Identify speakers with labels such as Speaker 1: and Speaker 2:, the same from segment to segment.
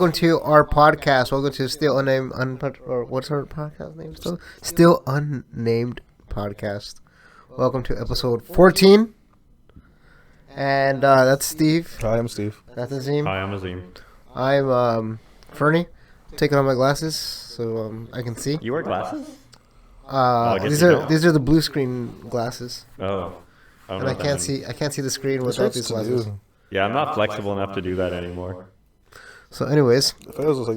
Speaker 1: welcome to our podcast. Welcome to Still Unnamed, or what's our podcast name still? Still Unnamed Podcast. Welcome to episode 14. And that's Steve.
Speaker 2: Hi, I'm Steve.
Speaker 1: That's Azim.
Speaker 3: Hi, I'm Azim.
Speaker 1: I'm Fernie. Taking off my glasses so I can see.
Speaker 3: You wear glasses?
Speaker 1: These are the blue screen glasses.
Speaker 3: Oh.
Speaker 1: And I can't see the screen without these glasses.
Speaker 3: Yeah, I'm not flexible enough to do that anymore.
Speaker 1: So anyways,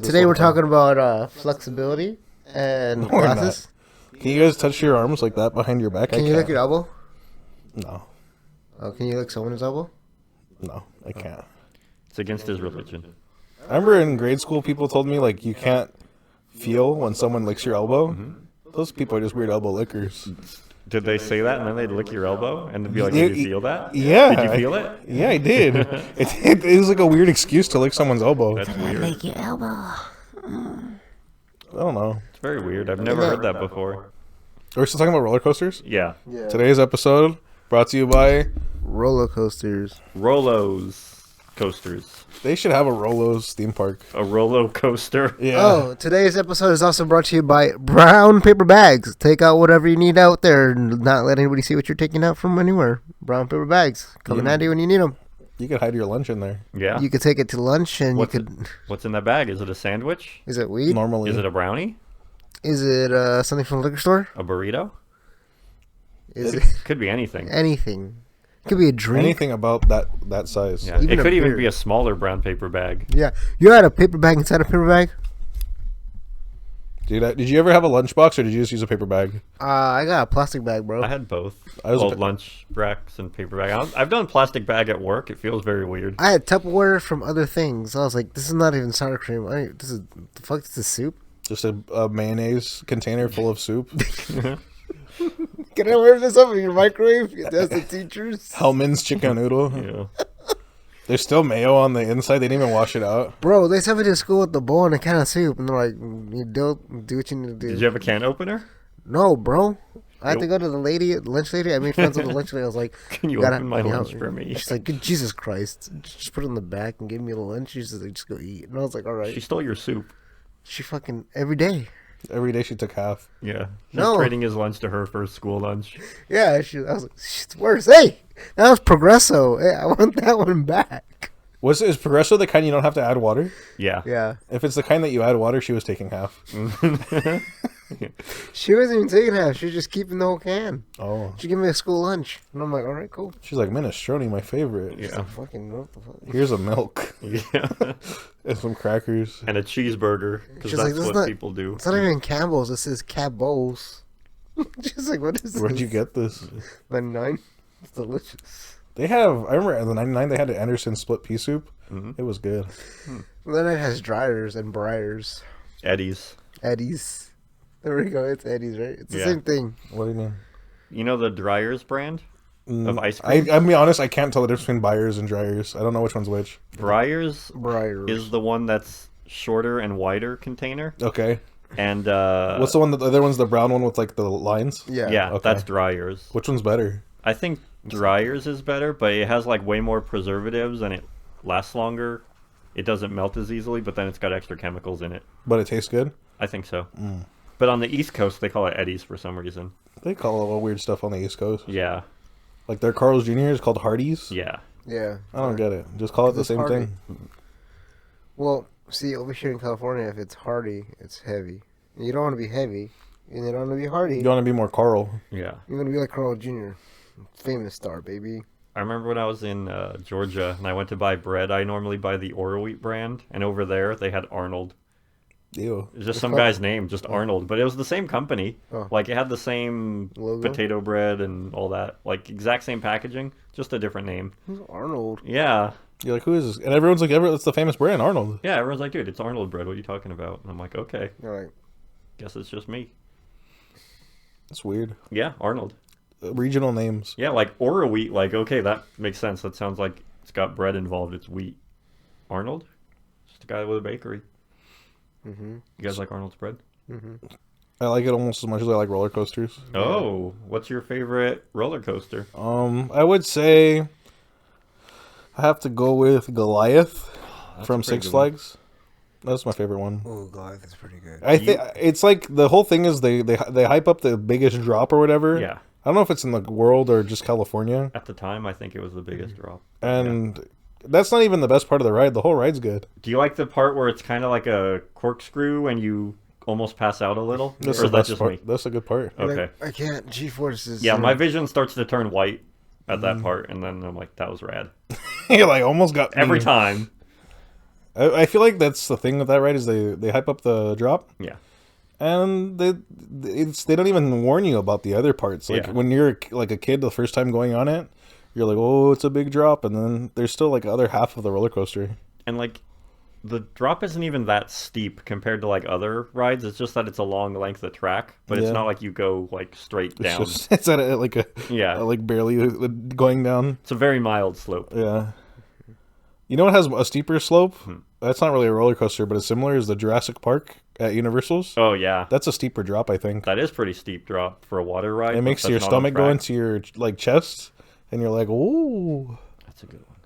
Speaker 1: today we're talking about flexibility and glasses.
Speaker 2: Can you guys touch your arms like that behind your back?
Speaker 1: Can you lick your elbow?
Speaker 2: No.
Speaker 1: Oh, can you lick someone's elbow?
Speaker 2: No, I can't.
Speaker 3: It's against his religion.
Speaker 2: I remember in grade school people told me like you can't feel when someone licks your elbow. Mm-hmm. Those people are just weird elbow lickers.
Speaker 3: Did they say that and then they'd lick your elbow and be like, did you feel that?
Speaker 2: Yeah.
Speaker 3: Did you feel it?
Speaker 2: Yeah, I did. it was like a weird excuse to lick someone's elbow.
Speaker 3: That's weird.
Speaker 1: Lick your elbow.
Speaker 2: I don't know.
Speaker 3: It's very weird. I've never heard that before.
Speaker 2: We're still talking about roller coasters?
Speaker 3: Yeah.
Speaker 2: Today's episode brought to you by
Speaker 1: roller coasters.
Speaker 3: Rolos coasters.
Speaker 2: They should have a Rolos theme park.
Speaker 3: A Rolo coaster.
Speaker 2: Yeah.
Speaker 1: Oh, today's episode is also brought to you by brown paper bags. Take out whatever you need out there and not let anybody see what you're taking out from anywhere. Brown paper bags. Come in handy when you need them.
Speaker 2: You could hide your lunch in there.
Speaker 3: Yeah.
Speaker 1: You could take it to lunch and
Speaker 3: What's in that bag? Is it a sandwich?
Speaker 1: Is it weed?
Speaker 2: Normally.
Speaker 3: Is it a brownie?
Speaker 1: Is it something from the liquor store?
Speaker 3: A burrito?
Speaker 1: It
Speaker 3: could be anything.
Speaker 1: Anything. It could be a drink.
Speaker 2: Anything about that size.
Speaker 3: Yeah.
Speaker 1: Even
Speaker 3: It could
Speaker 1: a
Speaker 3: even
Speaker 1: beer.
Speaker 3: be a smaller brown paper bag.
Speaker 1: Yeah. You had a paper bag inside a paper bag?
Speaker 2: Dude, did you ever have a lunchbox or did you just use a paper bag?
Speaker 1: I got a plastic bag, bro.
Speaker 3: I had both.
Speaker 2: I was
Speaker 3: lunch racks and paper bag. I've done plastic bag at work. It feels very weird.
Speaker 1: I had Tupperware from other things. I was like, this is not even sour cream. This is this soup?
Speaker 2: Just a mayonnaise container full of soup.
Speaker 1: Can I warm this up in your microwave? That's the teachers.
Speaker 2: Hellman's chicken noodle.
Speaker 3: Yeah.
Speaker 2: There's still mayo on the inside. They didn't even wash it out.
Speaker 1: Bro, they sent me to school with the bowl and a can of soup, and they're like, "You do what you need to do."
Speaker 3: Did you have a can opener?
Speaker 1: No, bro. I had to go to the lunch lady. I made friends with the lunch lady. I was like,
Speaker 3: Can you open my lunch for me?
Speaker 1: She's like, "Good Jesus Christ. Just put it in the back and give me the lunch." She's like, just go eat. And I was like, all right.
Speaker 3: She stole your soup.
Speaker 1: She fucking, every day.
Speaker 2: Every day she took half.
Speaker 3: Yeah. He
Speaker 1: No.
Speaker 3: was trading his lunch to her for school lunch.
Speaker 1: Yeah, I was like, it's worse. Hey, that was Progresso. Hey, I want that one back.
Speaker 2: Is Progresso the kind you don't have to add water?
Speaker 3: Yeah.
Speaker 1: Yeah.
Speaker 2: If it's the kind that you add water, she was taking half.
Speaker 1: She wasn't even taking half. She was just keeping the whole can.
Speaker 2: Oh.
Speaker 1: She gave me a school lunch. And I'm like, all right, cool.
Speaker 2: She's like, minestrone, my favorite.
Speaker 3: Yeah.
Speaker 1: Fucking what the fuck?
Speaker 2: Here's a milk
Speaker 3: Yeah.
Speaker 2: and some crackers.
Speaker 3: And a cheeseburger. Because
Speaker 1: She's
Speaker 3: that's
Speaker 1: like, this is
Speaker 3: what
Speaker 1: not-
Speaker 3: people do.
Speaker 1: It's not even Campbell's. This is Cabos. She's like, what is this?
Speaker 2: Where'd you get this?
Speaker 1: 99. It's delicious.
Speaker 2: I remember at the 99 they had the Anderson split pea soup.
Speaker 3: Mm-hmm.
Speaker 2: It was good.
Speaker 1: Well, then it has Dryers and Briars.
Speaker 3: Eddie's.
Speaker 1: Eddie's. There we go. It's Eddie's, right? It's the
Speaker 3: Yeah.
Speaker 1: same thing.
Speaker 2: What do you mean?
Speaker 3: You know the Dryers brand of ice cream?
Speaker 2: I'm be honest, I can't tell the difference between Byers and Dryers. I don't know which one's which.
Speaker 3: Briars
Speaker 1: Briars.
Speaker 3: is the one that's shorter and wider container.
Speaker 2: Okay.
Speaker 3: And
Speaker 2: What's the one? The other one's the brown one with like the lines.
Speaker 1: Yeah.
Speaker 3: yeah,
Speaker 2: Okay.
Speaker 3: that's Dryers.
Speaker 2: Which one's better?
Speaker 3: I think Dryers is better, but it has like way more preservatives and it lasts longer. It doesn't melt as easily, but then it's got extra chemicals in it.
Speaker 2: But it tastes good.
Speaker 3: I think so. But on the East Coast, they call it Eddie's for some reason.
Speaker 2: They call a lot of weird stuff on the East Coast.
Speaker 3: Yeah.
Speaker 2: Like their Carl's Jr. is called Hardee's.
Speaker 3: Yeah.
Speaker 1: Yeah.
Speaker 2: I don't get it. Just call it the
Speaker 1: It's
Speaker 2: same
Speaker 1: Hardy.
Speaker 2: thing.
Speaker 1: Well, see, over here in California, if it's hearty, it's heavy. And you don't want to be heavy, and you don't want to be hearty.
Speaker 2: You want to be more Carl.
Speaker 3: Yeah.
Speaker 1: You want to be like Carl Jr., famous star, baby.
Speaker 3: I remember when I was in Georgia and I went to buy bread. I normally buy the Oro Wheat brand, and over there they had Arnold.
Speaker 2: Ew.
Speaker 3: It was just some guy's name, just Arnold, but it was the same company.
Speaker 1: Oh.
Speaker 3: Like it had the same
Speaker 1: Logo?
Speaker 3: potato bread and all that, like exact same packaging, just a different name.
Speaker 1: Who's Arnold?
Speaker 3: Yeah,
Speaker 2: You're like, who is this? And everyone's like, it's the famous brand, Arnold.
Speaker 3: yeah. Everyone's like, dude, it's Arnold bread. What are you talking about? And I'm like, okay,
Speaker 1: You're like,
Speaker 3: guess it's just me.
Speaker 2: It's weird.
Speaker 3: Yeah, Arnold.
Speaker 2: Regional names.
Speaker 3: Yeah, like Oro Wheat. Like, okay, that makes sense. That sounds like it's got bread involved. It's wheat. Arnold, just a guy with a bakery.
Speaker 1: mm-hmm.
Speaker 3: You guys like Arnold's bread?
Speaker 2: I like it almost as much as I like roller coasters.
Speaker 3: Oh, what's your favorite roller coaster?
Speaker 2: I would say I have to go with Goliath
Speaker 3: That's
Speaker 2: from
Speaker 3: a pretty
Speaker 2: Six
Speaker 3: good one.
Speaker 2: Flags. That's my favorite one.
Speaker 1: Oh, Goliath is pretty good.
Speaker 2: I think it's like the whole thing is they hype up the biggest drop or whatever.
Speaker 3: Yeah.
Speaker 2: I don't know if it's in the world or just California.
Speaker 3: At the time, I think it was the biggest drop.
Speaker 2: And that's not even the best part of the ride. The whole ride's good.
Speaker 3: Do you like the part where it's kind of like a corkscrew and you almost pass out a little?
Speaker 2: That's
Speaker 3: Or
Speaker 2: the
Speaker 3: is that
Speaker 2: best
Speaker 3: just
Speaker 2: part.
Speaker 3: me?
Speaker 2: That's a good part.
Speaker 3: Okay.
Speaker 1: Like, I can't. G-forces.
Speaker 3: Yeah, my vision starts to turn white at that part, and then I'm like, that was rad.
Speaker 2: You're like almost got me.
Speaker 3: Every time.
Speaker 2: I feel like that's the thing with that ride is they hype up the drop.
Speaker 3: Yeah.
Speaker 2: And they don't even warn you about the other parts. Like when you're like a kid the first time going on it, you're like, oh, it's a big drop, and then there's still like other half of the roller coaster.
Speaker 3: And like, the drop isn't even that steep compared to like other rides. It's just that it's a long length of track, but it's not like you go like straight down.
Speaker 2: It's at like like barely going down.
Speaker 3: It's a very mild slope.
Speaker 2: Yeah. You know what has a steeper slope? That's not really a roller coaster, but it's similar. Is the Jurassic Park at Universal's?
Speaker 3: Oh yeah,
Speaker 2: That's a steeper drop, I think.
Speaker 3: that is pretty steep drop for a water ride.
Speaker 2: It makes
Speaker 3: but
Speaker 2: your
Speaker 3: that's not on
Speaker 2: stomach go
Speaker 3: track.
Speaker 2: into your like chest, and you're like, ooh.
Speaker 3: That's a good one.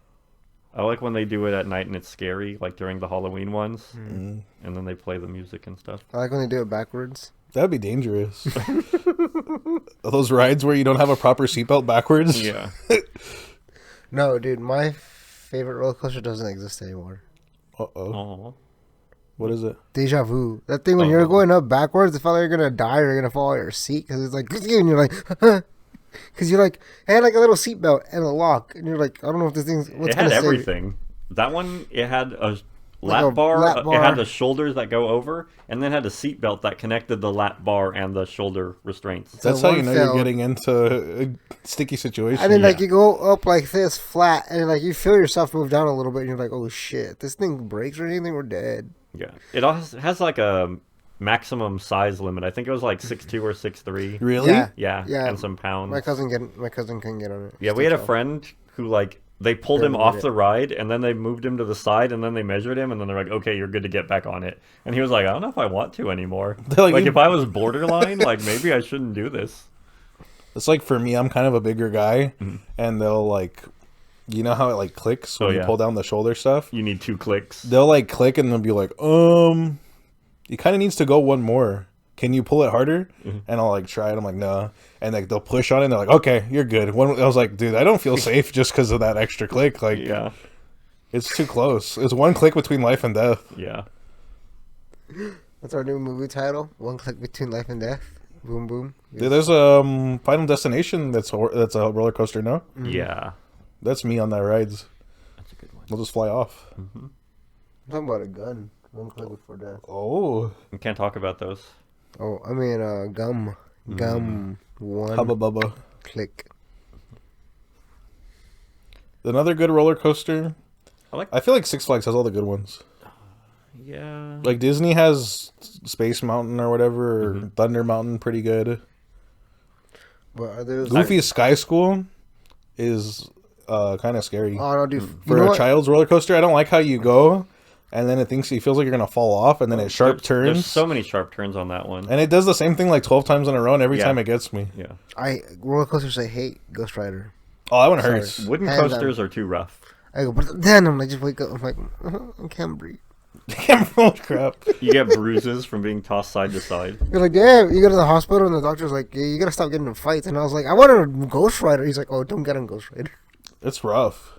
Speaker 3: I like when they do it at night and it's scary, like during the Halloween ones, and then they play the music and stuff.
Speaker 1: I like when they do it backwards.
Speaker 2: That'd be dangerous. Those rides where you don't have a proper seatbelt backwards.
Speaker 3: Yeah.
Speaker 1: No, dude, my favorite roller coaster doesn't exist anymore.
Speaker 3: Oh.
Speaker 2: What is it?
Speaker 1: Deja vu. That thing when you're going up backwards, it felt like you're gonna die or you're gonna fall out of your seat because it's like, and you're like, because you're like, it had like a little seatbelt and a lock, and you're like, I don't know if this thing's what's
Speaker 3: It had
Speaker 1: gonna save
Speaker 3: everything. That one, it had a
Speaker 1: Like
Speaker 3: lap
Speaker 1: a
Speaker 3: bar.
Speaker 1: lap bar.
Speaker 3: It had the shoulders that go over, and then had a seat belt that connected the lap bar and the shoulder restraints.
Speaker 2: That's
Speaker 1: So
Speaker 2: how you
Speaker 1: one
Speaker 2: know
Speaker 1: fell.
Speaker 2: you're getting into a sticky situation.
Speaker 1: And then like you go up like this flat, and like you feel yourself move down a little bit, and you're like, oh shit, this thing breaks or anything, we're dead.
Speaker 3: Yeah. It also has like a maximum size limit. I think it was like 6'2" or 6'3".
Speaker 2: Really?
Speaker 1: Yeah.
Speaker 3: Yeah.
Speaker 1: Yeah.
Speaker 3: And some pounds.
Speaker 1: My cousin can get on it.
Speaker 3: Yeah, we had a friend who like they pulled him
Speaker 1: Barely
Speaker 3: off
Speaker 1: made it.
Speaker 3: the ride and then they moved him to the side and then they measured him and then they're like, okay, you're good to get back on it. And he was like, I don't know if I want to anymore.
Speaker 2: They're like,
Speaker 3: Like
Speaker 2: "You-"
Speaker 3: if I was borderline, like maybe I shouldn't do this.
Speaker 2: It's like for me, I'm kind of a bigger guy, and they'll like, you know how it like clicks when
Speaker 3: Oh,
Speaker 2: you
Speaker 3: yeah.
Speaker 2: pull down the shoulder stuff.
Speaker 3: You need 2 clicks.
Speaker 2: They'll like click and they'll be like, it kind of needs to go one more. Can you pull it harder? And I'll like try it. I'm like, no. And like they'll push on it. And they're like, okay, you're good. I was like, dude, I don't feel safe just because of that extra click. Like,
Speaker 3: Yeah.
Speaker 2: it's too close. It's one click between life and death.
Speaker 3: Yeah.
Speaker 1: That's our new movie title. One click between life and death. Boom boom.
Speaker 2: Dude, there's a Final Destination that's a roller coaster. No,
Speaker 3: Yeah.
Speaker 2: that's me on that rides.
Speaker 3: That's a good one.
Speaker 2: We'll just fly off.
Speaker 1: I'm talking about a gun. One click before death.
Speaker 2: Oh,
Speaker 3: We can't talk about those.
Speaker 1: Oh, I mean gum. Gum. One
Speaker 2: Hubba Bubba.
Speaker 1: click.
Speaker 2: Another good roller coaster. I feel like Six Flags has all the good ones.
Speaker 3: Yeah.
Speaker 2: Like Disney has Space Mountain or whatever, or Thunder Mountain, pretty good.
Speaker 1: But are those
Speaker 2: Goofy's Sky School is kind of scary.
Speaker 1: Oh no, dude.
Speaker 2: For a child's roller coaster, I don't like how you go, and then it feels like you're gonna fall off, and then it sharp turns.
Speaker 3: There's so many sharp turns on that one.
Speaker 2: And it does the same thing like 12 times in a row, and every
Speaker 3: Yeah.
Speaker 2: time it gets me.
Speaker 3: Yeah.
Speaker 1: Roller coasters I hate. Ghost Rider.
Speaker 2: Oh, that one
Speaker 1: Sorry.
Speaker 2: hurts.
Speaker 3: Wooden
Speaker 1: Hands
Speaker 3: coasters are too rough.
Speaker 1: I go, but then I'm like, just wake up. I'm like, I can't breathe.
Speaker 2: Holy crap.
Speaker 3: You get bruises from being tossed side to side.
Speaker 1: You're like, damn. You go to the hospital and the doctor's like, yeah, you gotta stop getting in fights. And I was like, I want a Ghost Rider. He's like, oh, don't get on Ghost Rider.
Speaker 2: It's rough.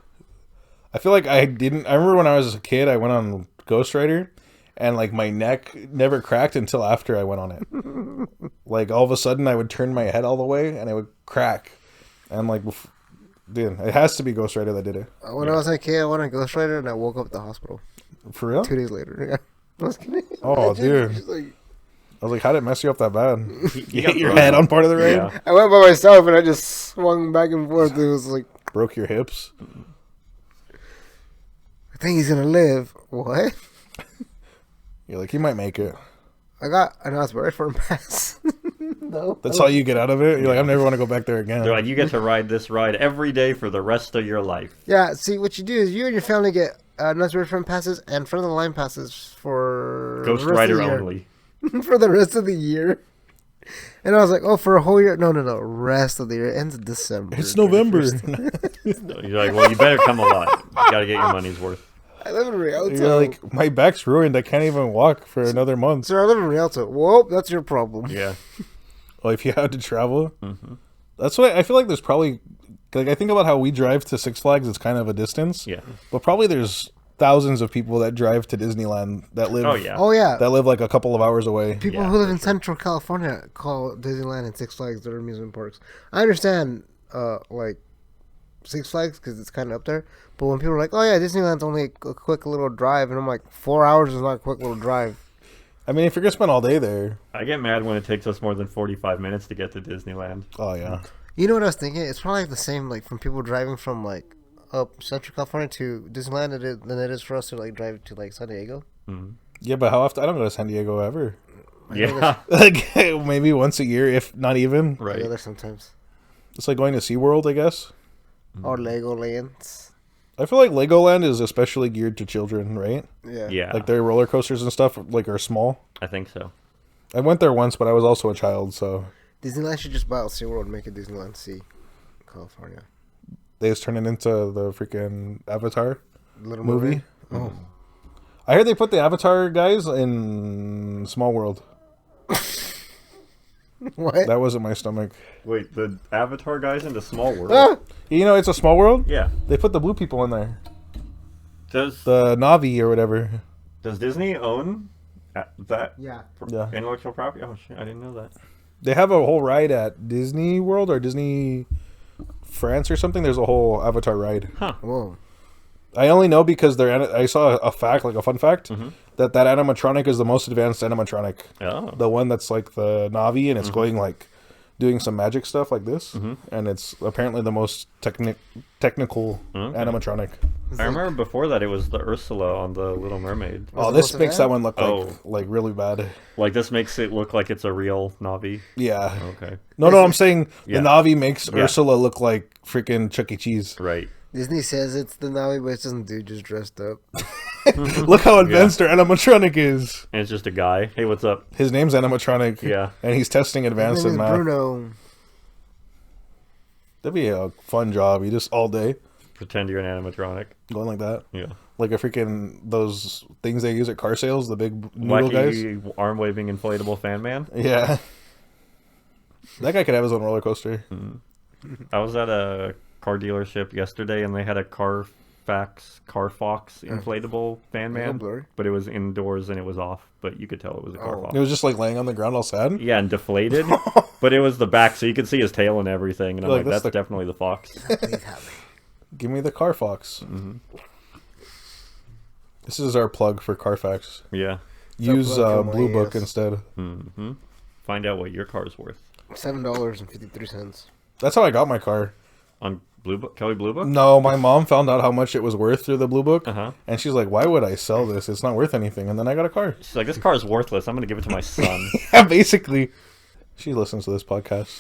Speaker 2: I feel like I remember when I was a kid, I went on Ghost Rider, and like my neck never cracked until after I went on it. Like all of a sudden I would turn my head all the way and it would crack. And like, dude, it has to be Ghost Rider that did it.
Speaker 1: When I was a kid, I went on Ghost Rider and I woke up at the hospital
Speaker 2: For real?
Speaker 1: 2 days later. Yeah. I was kidding.
Speaker 2: Oh,
Speaker 1: Imagine,
Speaker 2: dude.
Speaker 1: just like,
Speaker 2: I was like, how did it mess you up that bad? You
Speaker 3: got
Speaker 2: hit your
Speaker 3: broken.
Speaker 2: head on part of the ride?
Speaker 3: Yeah.
Speaker 1: I went by myself and I just swung back and forth. It was like,
Speaker 2: Broke your hips?
Speaker 1: I think he's gonna live. What?
Speaker 2: You're like, he might make it.
Speaker 1: I got an Osborne pass. No.
Speaker 2: That's all you get out of it? You're like, I never want to go back there again.
Speaker 3: They're like, you get to ride this ride every day for the rest of your life.
Speaker 1: Yeah, see, what you do is you and your family get nice front passes and front of the line passes for
Speaker 3: Ghost
Speaker 1: the rest of
Speaker 3: Rider
Speaker 1: the year.
Speaker 3: only.
Speaker 1: For the rest of the year. And I was like, oh, for a whole year? No, rest of the year. It ends in December.
Speaker 2: It's November.
Speaker 3: 31st. You're like, well, you better come a lot. You gotta get your money's worth.
Speaker 1: I live in Rialto.
Speaker 2: You're like, my back's ruined. I can't even walk for another month.
Speaker 1: Sir, I live in Rialto. Well, that's your problem.
Speaker 3: Yeah.
Speaker 2: Well, if you had to travel, that's what I feel like. There's probably like I think about how we drive to Six Flags. It's kind of a distance.
Speaker 3: Yeah.
Speaker 2: But probably there's thousands of people that drive to Disneyland that live.
Speaker 3: Oh yeah.
Speaker 1: Oh, yeah.
Speaker 2: That live like a couple of hours away.
Speaker 1: People
Speaker 3: Yeah,
Speaker 1: who live
Speaker 3: for
Speaker 1: in
Speaker 3: sure.
Speaker 1: Central California call Disneyland and Six Flags their amusement parks. I understand, like, Six Flags because it's kind of up there. But when people are like, oh, yeah, Disneyland's only a quick little drive. And I'm like, 4 hours is not a quick little drive.
Speaker 2: I mean, if you're gonna spend all day there,
Speaker 3: I get mad when it takes us more than 45 minutes to get to Disneyland.
Speaker 2: oh yeah,
Speaker 1: You know what I was thinking? It's probably like the same, like, from people driving from, like, up Central California to Disneyland than it is for us to, like, drive to, like, San Diego.
Speaker 2: yeah. But how often? I don't go to San Diego ever.
Speaker 3: Yeah.
Speaker 2: Like maybe once a year, if not even.
Speaker 1: I go
Speaker 3: Right.
Speaker 1: there sometimes.
Speaker 2: It's like going to SeaWorld, I guess.
Speaker 1: Or Legolands.
Speaker 2: I feel like Legoland is especially geared to children, right?
Speaker 1: Yeah.
Speaker 3: Yeah.
Speaker 2: Like their roller coasters and stuff like are small.
Speaker 3: I think so.
Speaker 2: I went there once, but I was also a child, so
Speaker 1: Disneyland should just buy out SeaWorld and make it Disneyland Sea, California.
Speaker 2: they just turn it into the freaking Avatar
Speaker 1: Little
Speaker 2: movie.
Speaker 1: Oh.
Speaker 2: I heard they put the Avatar guys in Small World.
Speaker 1: What?
Speaker 2: That wasn't my stomach.
Speaker 3: Wait, the Avatar guys into Small World?
Speaker 1: Ah!
Speaker 2: You know, it's a Small World.
Speaker 3: Yeah.
Speaker 2: They put the blue people in there,
Speaker 3: Does
Speaker 2: the Navi or whatever.
Speaker 3: Disney own that
Speaker 1: Yeah.
Speaker 2: Yeah,
Speaker 3: intellectual property? Oh shit, I didn't know that.
Speaker 2: they have a whole ride at Disney World or Disney France or something. There's a whole Avatar ride.
Speaker 1: Whoa.
Speaker 2: I only know because I saw a fact, like a fun fact, that animatronic is the most advanced animatronic.
Speaker 3: Oh.
Speaker 2: The one that's like the Navi and it's going like doing some magic stuff like this, and it's apparently the most technical animatronic.
Speaker 3: I remember before that it was the Ursula on the Little Mermaid.
Speaker 2: Oh,
Speaker 1: it
Speaker 2: this
Speaker 1: most
Speaker 2: makes that
Speaker 1: advanced?
Speaker 2: one look like really bad.
Speaker 3: Like this makes it look like it's a real Navi.
Speaker 2: Yeah.
Speaker 3: Okay.
Speaker 2: No, I'm saying
Speaker 3: Yeah.
Speaker 2: the Navi makes
Speaker 3: Yeah.
Speaker 2: Ursula look like freaking Chuck E. Cheese.
Speaker 3: Right.
Speaker 1: Disney says it's the Navi, but it doesn't do just dressed up.
Speaker 2: Look how advanced their animatronic is.
Speaker 3: And it's just a guy. Hey, what's up?
Speaker 2: His name's animatronic.
Speaker 3: Yeah.
Speaker 2: And he's testing advanced
Speaker 1: His
Speaker 2: in
Speaker 1: name is
Speaker 2: math.
Speaker 1: Bruno.
Speaker 2: That'd be a fun job. You just all day
Speaker 3: Pretend you're an animatronic.
Speaker 2: going like that.
Speaker 3: Yeah.
Speaker 2: Like a freaking those things they use at car sales, the big noodle guys.
Speaker 3: Wacky arm waving inflatable fan man.
Speaker 2: Yeah. That guy could have his own roller coaster.
Speaker 3: I was at a car dealership yesterday and they had a Carfox inflatable fan man,
Speaker 1: blurry.
Speaker 3: but it was indoors and it was off, but you could tell it was a Carfox.
Speaker 2: It was just like laying on the ground all sad.
Speaker 3: Yeah, and deflated, but it was the back, so you could see his tail and everything. And I'm
Speaker 2: Like,
Speaker 3: like,
Speaker 2: that's
Speaker 3: that's
Speaker 2: the-
Speaker 3: definitely the fox.
Speaker 2: Give me the Carfox. This is our plug for Carfax.
Speaker 3: Yeah.
Speaker 2: Use
Speaker 1: plug for
Speaker 2: Blue
Speaker 1: my
Speaker 2: Book
Speaker 1: ass.
Speaker 2: instead.
Speaker 3: Find out what your car's worth
Speaker 1: $7.53.
Speaker 2: That's how I got my car.
Speaker 3: on Blue Book. Kelly Blue Book.
Speaker 2: No, my mom found out how much it was worth through the Blue Book,
Speaker 3: Uh-huh.
Speaker 2: and she's like, "Why would I sell this? It's not worth anything." And then I got a car.
Speaker 3: She's like, this car is worthless. I'm gonna give it to my son.
Speaker 2: Yeah, basically. She listens to this podcast.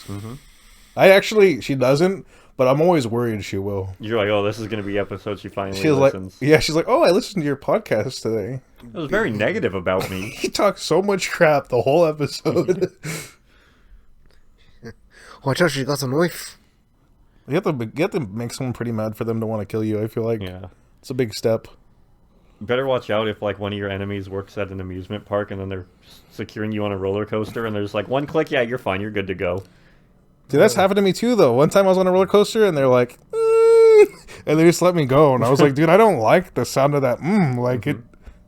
Speaker 2: She doesn't, but I'm always worried she will.
Speaker 3: You're like, oh, this is gonna be episode she finally
Speaker 2: She's like,
Speaker 3: listens.
Speaker 2: she's like, "Oh, I listened to your podcast today."
Speaker 3: It was very negative about me.
Speaker 2: He talks so much crap the whole episode.
Speaker 1: Watch out, she got a knife.
Speaker 2: You have to make someone pretty mad for them to want to kill you. I feel like
Speaker 3: Yeah.
Speaker 2: it's a big step.
Speaker 3: Better watch out if like one of your enemies works at an amusement park and then they're securing you on a roller coaster and there's like one click, yeah, you're fine, you're good to go.
Speaker 2: Dude, that's happened to me too, though. One time I was on a roller coaster and they're like, and they just let me go, and I was like, dude, I don't like the sound of that. Like it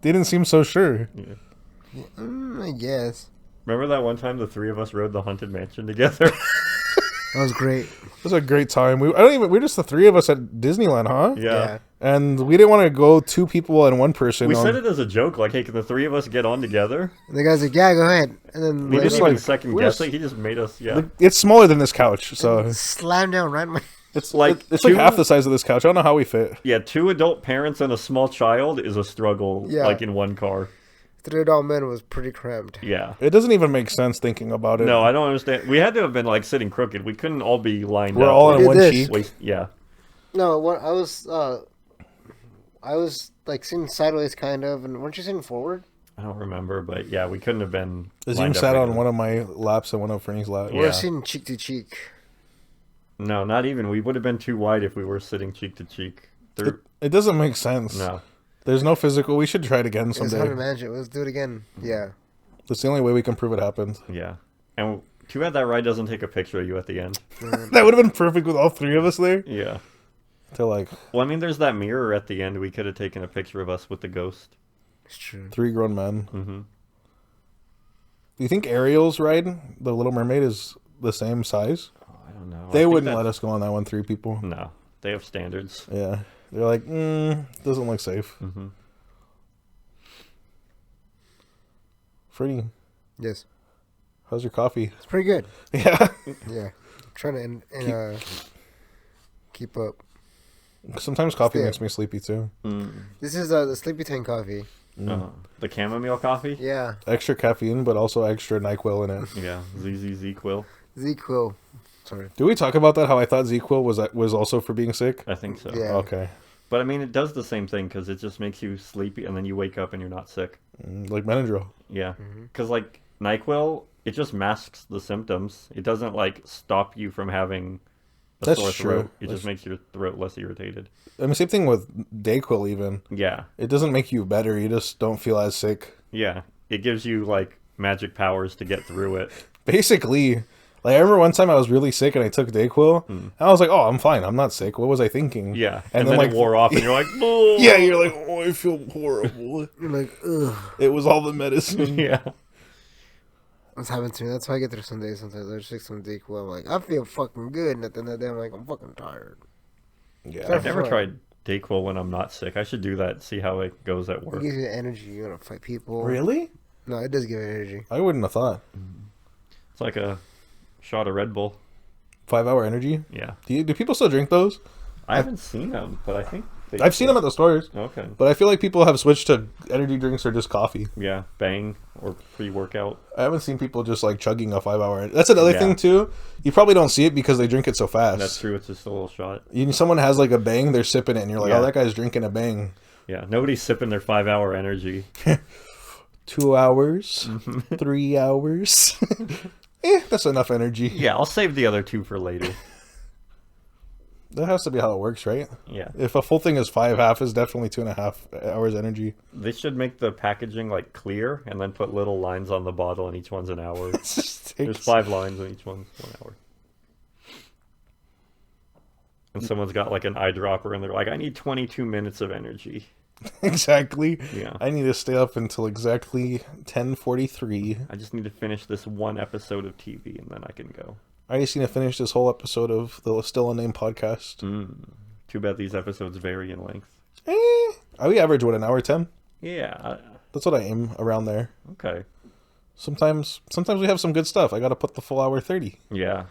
Speaker 2: didn't seem so sure.
Speaker 1: I guess.
Speaker 3: Remember that one time the three of us rode the Haunted Mansion together?
Speaker 1: That was great.
Speaker 2: It was a great time. We're just the three of us at Disneyland, huh?
Speaker 3: Yeah.
Speaker 2: And we didn't want to go two people and one person.
Speaker 3: We said it as a joke, like, hey, can the three of us get on together?
Speaker 1: And the guy's like, yeah, go ahead. And then
Speaker 3: We
Speaker 1: later,
Speaker 3: didn't even
Speaker 2: like-
Speaker 3: second
Speaker 2: we're
Speaker 3: guess
Speaker 2: just-
Speaker 3: it. He just made us, yeah.
Speaker 2: It's smaller than this couch, so
Speaker 1: slam down right in my...
Speaker 2: it's
Speaker 3: like
Speaker 2: it's
Speaker 3: two-
Speaker 2: like half the size of this couch. I don't know how we fit.
Speaker 3: Yeah, 2 adult parents and a small child is a struggle,
Speaker 1: Yeah.
Speaker 3: like, in one car.
Speaker 1: 3 adult men was pretty cramped.
Speaker 3: Yeah.
Speaker 2: It doesn't even make sense thinking about it.
Speaker 3: No, I don't understand. We had to have been, like, sitting crooked. We couldn't all be lined
Speaker 2: We're
Speaker 3: up.
Speaker 2: all on
Speaker 1: Did
Speaker 2: one
Speaker 1: this.
Speaker 2: cheek.
Speaker 3: Yeah.
Speaker 1: No, what I was like sitting sideways kind of, and weren't you sitting forward?
Speaker 3: I don't remember, but yeah, we couldn't have been.
Speaker 2: Azim
Speaker 3: lined up
Speaker 2: sat on
Speaker 3: regularly.
Speaker 2: one of my laps and one of Fernie's lap.
Speaker 1: We were
Speaker 3: Yeah.
Speaker 1: sitting cheek to cheek.
Speaker 3: No, not even. We would have been too wide if we were sitting cheek to cheek. There,
Speaker 2: It doesn't make sense.
Speaker 3: no.
Speaker 2: There's no physical. We should try it again
Speaker 1: It's hard to
Speaker 2: someday.
Speaker 1: manage it. Let's do it again. Yeah.
Speaker 2: That's the only way we can prove it happened.
Speaker 3: Yeah. And too bad that ride doesn't take a picture of you at the end.
Speaker 2: That would have been perfect with all three of us there.
Speaker 3: Yeah.
Speaker 2: To like
Speaker 3: Well, I mean, there's that mirror at the end. We could have taken a picture of us with the ghost.
Speaker 1: It's true.
Speaker 2: 3 grown men.
Speaker 3: Mm-hmm.
Speaker 2: Do you think Ariel's ride, the Little Mermaid, is the same size?
Speaker 3: Oh, I don't know.
Speaker 2: They wouldn't let us go on that one, 3 people.
Speaker 3: No. They have standards.
Speaker 2: Yeah. They're like, doesn't look safe.
Speaker 3: Mm-hmm.
Speaker 2: Freddie,
Speaker 1: Yes.
Speaker 2: how's your coffee?
Speaker 1: It's pretty good.
Speaker 2: Yeah.
Speaker 1: Yeah. I'm trying to keep up.
Speaker 2: Sometimes coffee
Speaker 1: Yeah.
Speaker 2: makes me sleepy too.
Speaker 3: Mm.
Speaker 1: This is the Sleepy Time coffee.
Speaker 3: The chamomile coffee?
Speaker 1: Yeah.
Speaker 2: Extra caffeine, but also extra NyQuil in it.
Speaker 3: Yeah. ZZZ Quill.
Speaker 1: Z-Quill. Sorry.
Speaker 2: Did we talk about that? How I thought Z-Quil was also for being sick?
Speaker 3: I think so.
Speaker 1: Yeah.
Speaker 2: Okay.
Speaker 3: But I mean, it does the same thing because it just makes you sleepy and then you wake up and you're not sick.
Speaker 2: Like Benadryl.
Speaker 3: Yeah. Because, like, NyQuil, it just masks the symptoms. It doesn't, like, stop you from having a
Speaker 2: That's
Speaker 3: sore
Speaker 2: true.
Speaker 3: throat. It
Speaker 2: That's-
Speaker 3: just makes your throat less irritated.
Speaker 2: I mean, same thing with Dayquil even.
Speaker 3: Yeah.
Speaker 2: It doesn't make you better. You just don't feel as sick.
Speaker 3: Yeah. It gives you, like, magic powers to get through it.
Speaker 2: Basically, like I remember one time I was really sick and I took Dayquil. And I was like, oh, I'm fine. I'm not sick. What was I thinking?
Speaker 3: Yeah. And
Speaker 2: then
Speaker 3: then
Speaker 2: like
Speaker 3: it wore off and you're like, oh.
Speaker 2: Yeah, you're like, oh, I feel horrible.
Speaker 1: You're like, ugh.
Speaker 2: It was all the medicine.
Speaker 3: Yeah.
Speaker 1: That's happened to me. That's why I get through some days sometimes. I just take some Z-Quill. I'm like, I feel fucking good. And at the end of the day, I'm like, I'm fucking tired.
Speaker 2: Yeah.
Speaker 3: I've never
Speaker 1: Right.
Speaker 3: tried Dayquil when I'm not sick. I should do that, see how it goes at
Speaker 1: It
Speaker 3: work.
Speaker 1: gives you energy. You want to fight people.
Speaker 2: Really?
Speaker 1: No, it does give energy.
Speaker 2: I wouldn't have thought.
Speaker 3: It's like a shot of Red Bull.
Speaker 2: 5-hour energy.
Speaker 3: Yeah.
Speaker 2: Do people still drink those?
Speaker 3: I haven't seen them, but I think they
Speaker 2: I've seen them at the stores,
Speaker 3: Okay.
Speaker 2: but I feel like people have switched to energy drinks or just coffee.
Speaker 3: Yeah, Bang or pre-workout.
Speaker 2: I haven't seen people just like chugging a 5-hour. That's another
Speaker 3: Yeah.
Speaker 2: thing too. You probably don't see it because they drink it so fast.
Speaker 3: That's true. It's just a little shot.
Speaker 2: Someone has like a Bang, they're sipping it, and you're like,
Speaker 3: Yeah.
Speaker 2: oh, that guy's drinking a Bang.
Speaker 3: Yeah, nobody's sipping their 5-hour energy.
Speaker 2: 2 hours, 3 hours. That's enough energy.
Speaker 3: Yeah, I'll save the other 2 for later.
Speaker 2: That has to be how it works, right?
Speaker 3: Yeah.
Speaker 2: If a full thing is 5, half is definitely 2.5 hours energy.
Speaker 3: They should make the packaging like clear and then put little lines on the bottle and each one's an hour. There's 5 lines and each one's 1 hour. And someone's got like an eyedropper and they're like, I need 22 minutes of energy.
Speaker 2: Exactly.
Speaker 3: Yeah.
Speaker 2: I need to stay up until exactly 10:43.
Speaker 3: I just need to finish this 1 episode of TV and then I can go.
Speaker 2: I just need to finish this whole episode of the Still Unnamed podcast.
Speaker 3: Too bad these episodes vary in length.
Speaker 2: We average, what, an hour 10?
Speaker 3: Yeah.
Speaker 2: That's what I aim around there.
Speaker 3: Okay.
Speaker 2: Sometimes we have some good stuff. I got to put the full hour 30.
Speaker 3: Yeah.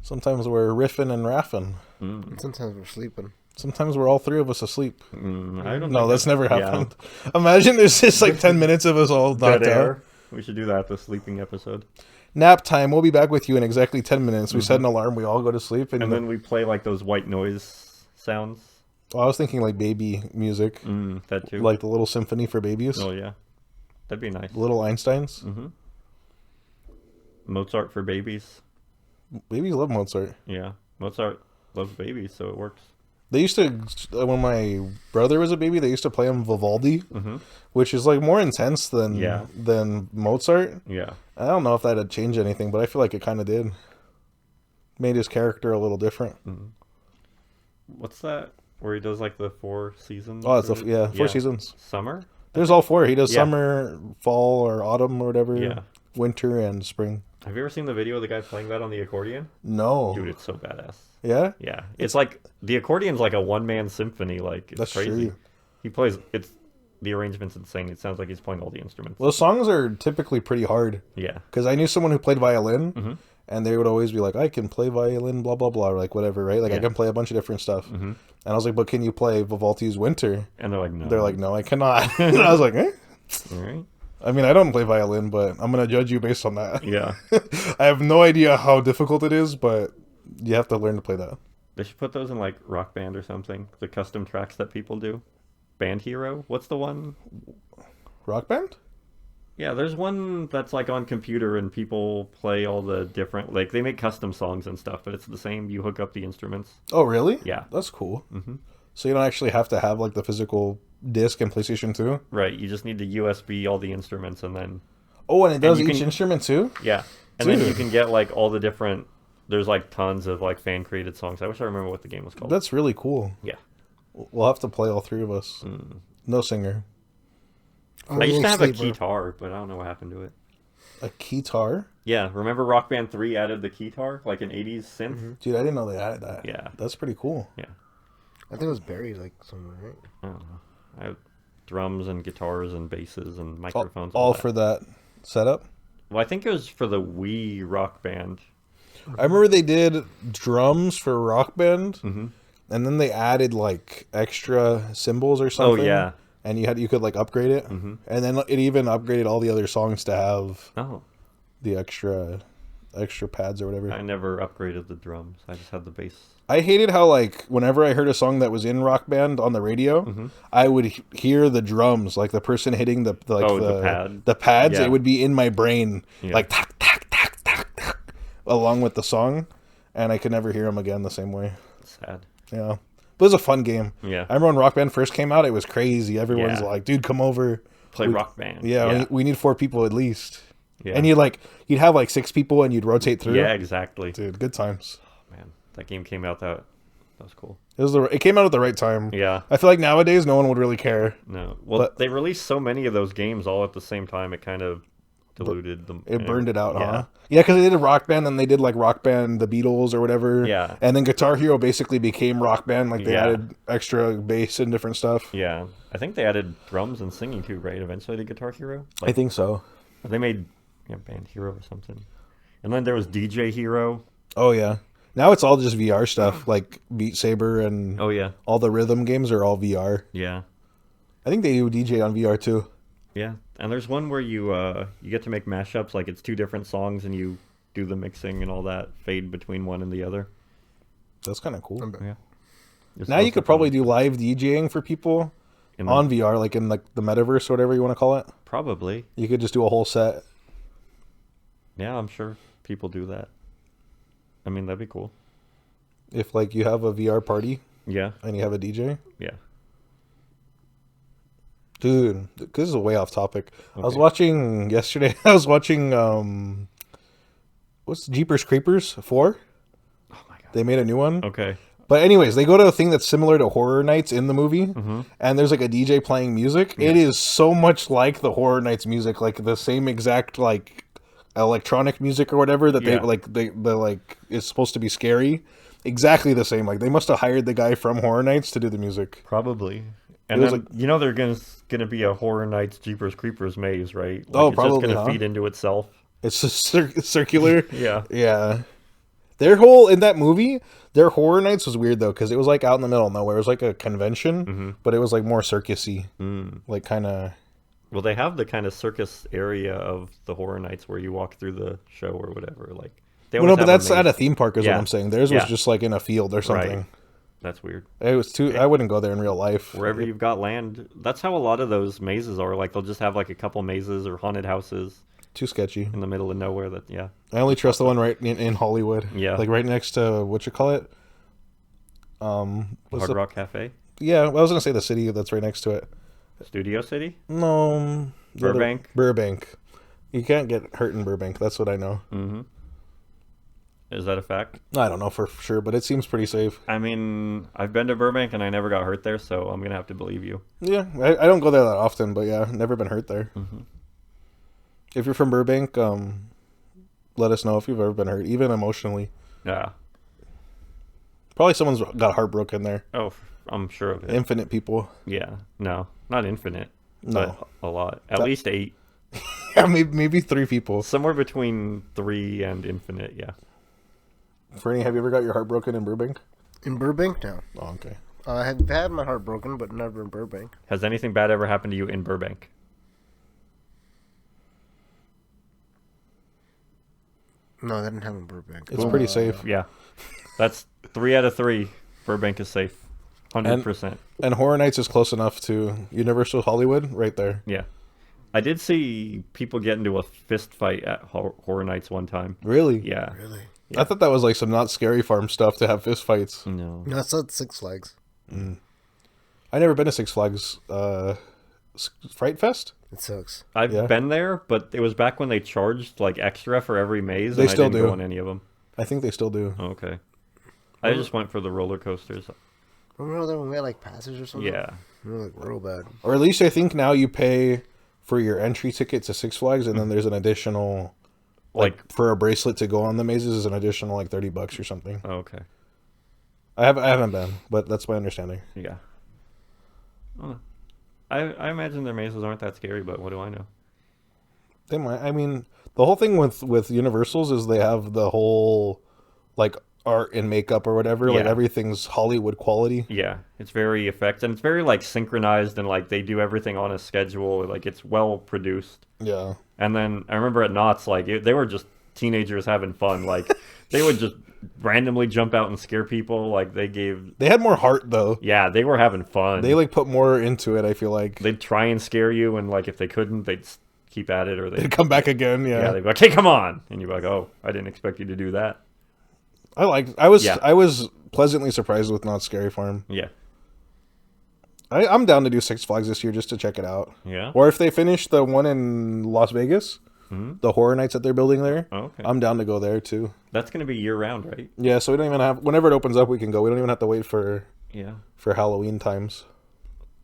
Speaker 2: Sometimes we're riffing and raffing.
Speaker 1: Sometimes we're sleeping.
Speaker 2: Sometimes we're all 3 of us asleep.
Speaker 3: I don't
Speaker 2: No,
Speaker 3: think
Speaker 2: that's never
Speaker 3: yeah.
Speaker 2: happened. Imagine there's just like 10 minutes of us all
Speaker 3: Dead
Speaker 2: knocked out.
Speaker 3: air. We should do that, the sleeping episode.
Speaker 2: Nap time. We'll be back with you in exactly 10 minutes. We set an alarm. We all go to sleep.
Speaker 3: And then we play like those white noise sounds.
Speaker 2: I was thinking like baby music.
Speaker 3: That too.
Speaker 2: Like the little symphony for babies.
Speaker 3: Oh, yeah. That'd be nice.
Speaker 2: Little Einsteins.
Speaker 3: Mozart for babies.
Speaker 2: Babies love Mozart.
Speaker 3: Yeah. Mozart loves babies, so it works.
Speaker 2: They used to, when my brother was a baby, they used to play him Vivaldi, which is like more intense than Mozart.
Speaker 3: Yeah.
Speaker 2: I don't know if that had changed anything, but I feel like it kind of did. Made his character a little different.
Speaker 3: What's that? Where he does like the 4 seasons?
Speaker 2: Oh, it's 4 seasons.
Speaker 3: Summer?
Speaker 2: There's all 4. He does
Speaker 3: Yeah.
Speaker 2: summer, fall, or autumn, or whatever.
Speaker 3: Yeah.
Speaker 2: Winter and spring.
Speaker 3: Have you ever seen the video of the guy playing that on the accordion?
Speaker 2: No.
Speaker 3: Dude, it's so badass.
Speaker 2: Yeah?
Speaker 3: Yeah. It's like, the accordion's like a one-man symphony. Like, it's
Speaker 2: That's
Speaker 3: crazy.
Speaker 2: true.
Speaker 3: He plays, the arrangement's insane. It sounds like he's playing all the instruments.
Speaker 2: Well, songs are typically pretty hard.
Speaker 3: Yeah.
Speaker 2: Because I knew someone who played violin, and they would always be like, I can play violin, blah, blah, blah, or like whatever, right? Like, I
Speaker 3: Yeah.
Speaker 2: can play a bunch of different stuff. And I was like, but can you play Vivaldi's Winter?
Speaker 3: And they're like, no.
Speaker 2: They're like, no, I cannot. And I was like, eh?
Speaker 3: All right.
Speaker 2: I mean, I don't play violin, but I'm going to judge you based on that.
Speaker 3: Yeah.
Speaker 2: I have no idea how difficult it is, but you have to learn to play that.
Speaker 3: They should put those in like Rock Band or something. The custom tracks that people do. Band Hero? What's the one?
Speaker 2: Rock Band?
Speaker 3: Yeah, there's one that's like on computer and people play all the different, like they make custom songs and stuff, but it's the same. You hook up the instruments.
Speaker 2: Oh, really?
Speaker 3: Yeah.
Speaker 2: That's cool. So you don't actually have to have like the physical disc and PlayStation 2.
Speaker 3: Right. You just need to USB all the instruments and then
Speaker 2: Oh, and it does
Speaker 3: you
Speaker 2: each
Speaker 3: can-
Speaker 2: instrument too?
Speaker 3: yeah, and then you
Speaker 2: Dude.
Speaker 3: can get like all the different. There's like tons of like fan created songs. I wish I remember what the game was called.
Speaker 2: That's really cool.
Speaker 3: Yeah.
Speaker 2: We'll have to play all three of us. No singer.
Speaker 3: I used to have a
Speaker 1: Sleeper.
Speaker 3: guitar, but I don't know what happened to it.
Speaker 2: A guitar?
Speaker 3: Yeah, remember Rock Band 3 added the guitar, like an 80s synth?
Speaker 2: Dude, I didn't know they added that.
Speaker 3: Yeah.
Speaker 2: That's pretty cool.
Speaker 3: Yeah.
Speaker 1: I think it was buried like somewhere, right?
Speaker 3: I don't know. I have drums and guitars and basses and
Speaker 2: All,
Speaker 3: microphones.
Speaker 2: all
Speaker 3: that.
Speaker 2: for that setup?
Speaker 3: Well, I think it was for the Wii Rock Band.
Speaker 2: I remember they did drums for Rock Band,
Speaker 3: Mm-hmm.
Speaker 2: and then they added like extra cymbals or something.
Speaker 3: yeah.
Speaker 2: And you could like upgrade it, and then it even upgraded all the other songs to have
Speaker 3: Oh,
Speaker 2: the extra pads or whatever.
Speaker 3: I never upgraded the drums. I just had the bass.
Speaker 2: I hated how like whenever I heard a song that was in Rock Band on the radio, I would hear the drums, like the person hitting the
Speaker 3: pad.
Speaker 2: the pads.
Speaker 3: Yeah.
Speaker 2: It would be in my brain,
Speaker 3: Yeah.
Speaker 2: like tack tack tack tack tack, along with the song, and I could never hear them again the same way.
Speaker 3: Sad.
Speaker 2: Yeah, but it was a fun game.
Speaker 3: Yeah.
Speaker 2: I remember when Rock Band first came out, it was crazy. Everyone's
Speaker 3: Yeah.
Speaker 2: like, "Dude, come over,
Speaker 3: Play
Speaker 2: We-
Speaker 3: Rock Band.
Speaker 2: Yeah, we need 4 people at least."
Speaker 3: Yeah.
Speaker 2: And you'd have like 6 people, and you'd rotate through.
Speaker 3: Yeah, exactly.
Speaker 2: Dude, good times.
Speaker 3: Man, that game came out that was cool.
Speaker 2: It came out at the right time.
Speaker 3: Yeah.
Speaker 2: I feel like nowadays no one would really care.
Speaker 3: No. Well,
Speaker 2: But-
Speaker 3: they released so many of those games all at the same time. It kind of diluted them.
Speaker 2: It burned it out,
Speaker 3: Yeah.
Speaker 2: huh? Yeah, because they did a Rock Band, and they did like Rock Band, the Beatles or whatever.
Speaker 3: Yeah.
Speaker 2: And then Guitar Hero basically became Rock Band. Like they
Speaker 3: Yeah.
Speaker 2: added extra bass and different stuff.
Speaker 3: Yeah. I think they added drums and singing too, right? Eventually, the Guitar Hero.
Speaker 2: I think so.
Speaker 3: They made Band Hero or something. And then there was DJ Hero.
Speaker 2: Oh yeah. Now it's all just VR stuff, like Beat Saber and
Speaker 3: Oh yeah.
Speaker 2: all the rhythm games are all VR.
Speaker 3: Yeah.
Speaker 2: I think they do DJ on VR too.
Speaker 3: Yeah. And there's one where you get to make mashups, like it's 2 different songs and you do the mixing and all that, fade between one and the other.
Speaker 2: That's kind of cool.
Speaker 3: Yeah. It's
Speaker 2: Now you
Speaker 3: also
Speaker 2: could probably do live DJing for people
Speaker 3: in the-
Speaker 2: on VR, like in like the metaverse or whatever you want to call it.
Speaker 3: Probably.
Speaker 2: You could just do a whole set.
Speaker 3: Yeah, I'm sure people do that. I mean, that'd be cool.
Speaker 2: If like you have a VR party
Speaker 3: Yeah.
Speaker 2: and you have a DJ.
Speaker 3: Yeah.
Speaker 2: Dude, this is way off topic. I was
Speaker 3: Okay.
Speaker 2: watching yesterday. I was watching what's Jeepers Creepers 4?
Speaker 3: Oh my god.
Speaker 2: They made a new one.
Speaker 3: Okay.
Speaker 2: But anyways, they go to a thing that's similar to Horror Nights in the movie, and there's like a DJ playing music. It is so much like the Horror Nights music, like the same exact like electronic music or whatever that
Speaker 3: Yeah.
Speaker 2: they like is supposed to be scary. Exactly the same. Like they must have hired the guy from Horror Nights to do the music.
Speaker 3: Probably. And
Speaker 2: was
Speaker 3: then, you know, they're gonna be a Horror Nights Jeepers Creepers maze, right? Like,
Speaker 2: Oh,
Speaker 3: it's
Speaker 2: probably,
Speaker 3: just gonna
Speaker 2: huh?
Speaker 3: feed into itself.
Speaker 2: It's just circular.
Speaker 3: Yeah.
Speaker 2: Yeah. Their whole in that movie, their Horror Nights was weird though, because it was like out in the middle of nowhere. It was like a convention, but it was like more circusy, like kind of.
Speaker 3: Well, they have the kind of circus area of the Horror Nights where you walk through the show or whatever. Like, they
Speaker 2: Well, no,
Speaker 3: always
Speaker 2: but
Speaker 3: have
Speaker 2: that's
Speaker 3: maze.
Speaker 2: at a theme park, is what
Speaker 3: Yeah.
Speaker 2: I'm saying. Theirs was
Speaker 3: Yeah.
Speaker 2: just like in a field or something.
Speaker 3: Right. That's weird.
Speaker 2: It was too. I wouldn't go there in real life.
Speaker 3: Wherever you've got land, that's how a lot of those mazes are. Like, they'll just have like a couple mazes or haunted houses
Speaker 2: Too sketchy.
Speaker 3: in the middle of nowhere. That
Speaker 2: I only trust the one right in Hollywood.
Speaker 3: Yeah.
Speaker 2: like right next to what you call it. What's
Speaker 3: Hard
Speaker 2: the,
Speaker 3: Rock Cafe,
Speaker 2: Yeah, I was gonna say the city that's right next to it.
Speaker 3: Studio City,
Speaker 2: No, the other-
Speaker 3: Burbank?
Speaker 2: Burbank. You can't get hurt in Burbank. That's what I know.
Speaker 3: Is that a fact?
Speaker 2: I don't know for sure, but it seems pretty safe.
Speaker 3: I mean, I've been to Burbank and I never got hurt there, so I'm gonna have to believe you.
Speaker 2: Yeah, I don't go there that often, but yeah, never been hurt there. If you're from Burbank, let us know if you've ever been hurt, even emotionally.
Speaker 3: Yeah.
Speaker 2: Probably someone's got heartbroken there.
Speaker 3: Oh, I'm sure of it.
Speaker 2: Infinite people.
Speaker 3: Yeah. No, not infinite.
Speaker 2: No.
Speaker 3: But a lot. At least 8.
Speaker 2: Yeah, maybe 3 people.
Speaker 3: Somewhere between 3 and infinite. Yeah.
Speaker 2: Fernie, have you ever got your heart broken in Burbank?
Speaker 1: In Burbank, no.
Speaker 2: Oh, okay.
Speaker 1: I have had my heart broken, but never in Burbank.
Speaker 3: Has anything bad ever happened to you in Burbank?
Speaker 1: No, that didn't happen in Burbank.
Speaker 2: It's pretty safe.
Speaker 3: Yeah. That's 3 out of 3. Burbank is safe. 100%.
Speaker 2: And Horror Nights is close enough to Universal Hollywood, right there.
Speaker 3: Yeah. I did see people get into a fist fight at Horror Nights one time.
Speaker 2: Really?
Speaker 3: Yeah.
Speaker 1: Really?
Speaker 2: I thought that was like some Not Scary Farm stuff to have fist fights.
Speaker 3: No.
Speaker 1: No, it's at Six Flags.
Speaker 2: I never been to Six Flags Fright Fest.
Speaker 1: It sucks.
Speaker 3: I've been there, but it was back when they charged like extra for every maze,
Speaker 2: They
Speaker 3: and
Speaker 2: still
Speaker 3: I didn't
Speaker 2: do.
Speaker 3: go on any of them.
Speaker 2: I think they still do.
Speaker 3: Oh, okay. I just went for the roller coasters.
Speaker 1: Remember that when we had like passes or something?
Speaker 3: Yeah.
Speaker 1: We were like real bad.
Speaker 2: Or at least I think now you pay for your entry ticket to Six Flags, and then there's an additional, like for a bracelet to go on the mazes, is an additional like $30 or something.
Speaker 3: Oh, okay.
Speaker 2: I haven't been, but that's my understanding.
Speaker 3: Yeah. I imagine their mazes aren't that scary, but what do I know?
Speaker 2: They might. I mean, the whole thing with Universals is they have the whole like art and makeup or whatever. Like
Speaker 3: Yeah.
Speaker 2: everything's Hollywood quality.
Speaker 3: Yeah, it's very effective, and it's very like synchronized, and like they do everything on a schedule. Like it's well produced.
Speaker 2: Yeah.
Speaker 3: And then I remember at Knott's, like they were just teenagers having fun. Like they would just randomly jump out and scare people. Like they
Speaker 2: had more heart though.
Speaker 3: yeah, they were having fun.
Speaker 2: They like put more into it. I feel like
Speaker 3: They'd try and scare you, and like if they couldn't, they'd keep at it, or
Speaker 2: they'd come back again.
Speaker 3: yeah, they'd be like, "Hey, come on!" And you'd be like, "Oh, I didn't expect you to do that."
Speaker 2: I was pleasantly surprised with Not Scary Farm.
Speaker 3: Yeah,
Speaker 2: I'm down to do Six Flags this year just to check it out.
Speaker 3: yeah.
Speaker 2: Or if they finish the one in Las Vegas, the Horror Nights that they're building there,
Speaker 3: Oh, okay.
Speaker 2: I'm down to go there too.
Speaker 3: That's gonna be year round, right?
Speaker 2: Yeah, so we don't even have, whenever it opens up, we can go. We don't even have to wait for
Speaker 3: Yeah,
Speaker 2: Halloween times.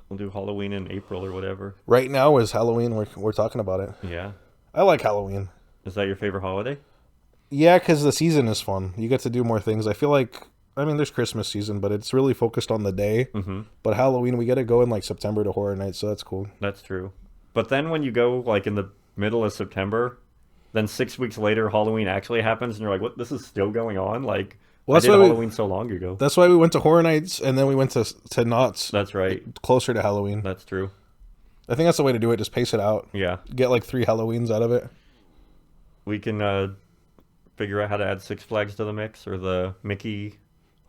Speaker 3: we'll do Halloween in April or whatever.
Speaker 2: Right now is Halloween. We're talking about it.
Speaker 3: Yeah.
Speaker 2: I like Halloween.
Speaker 3: Is that your favorite holiday?
Speaker 2: Yeah, because the season is fun. You get to do more things. I feel like, I mean, there's Christmas season, but it's really focused on the day.
Speaker 3: Mm-hmm.
Speaker 2: But Halloween, we get to go in like September to Horror Nights, so that's cool.
Speaker 3: That's true. But then when you go like in the middle of September, then 6 weeks later Halloween actually happens, and you're like, "What? This is still going on?" Like,
Speaker 2: Well,
Speaker 3: I
Speaker 2: that's
Speaker 3: did
Speaker 2: why we-
Speaker 3: Halloween so long ago.
Speaker 2: That's why we went to Horror Nights, and then we went to Knott's
Speaker 3: That's right.
Speaker 2: closer to Halloween.
Speaker 3: That's true.
Speaker 2: I think that's the way to do it. Just pace it out.
Speaker 3: Yeah,
Speaker 2: Get like 3 Halloweens out of it.
Speaker 3: we can figure out how to add Six Flags to the mix, or the Mickey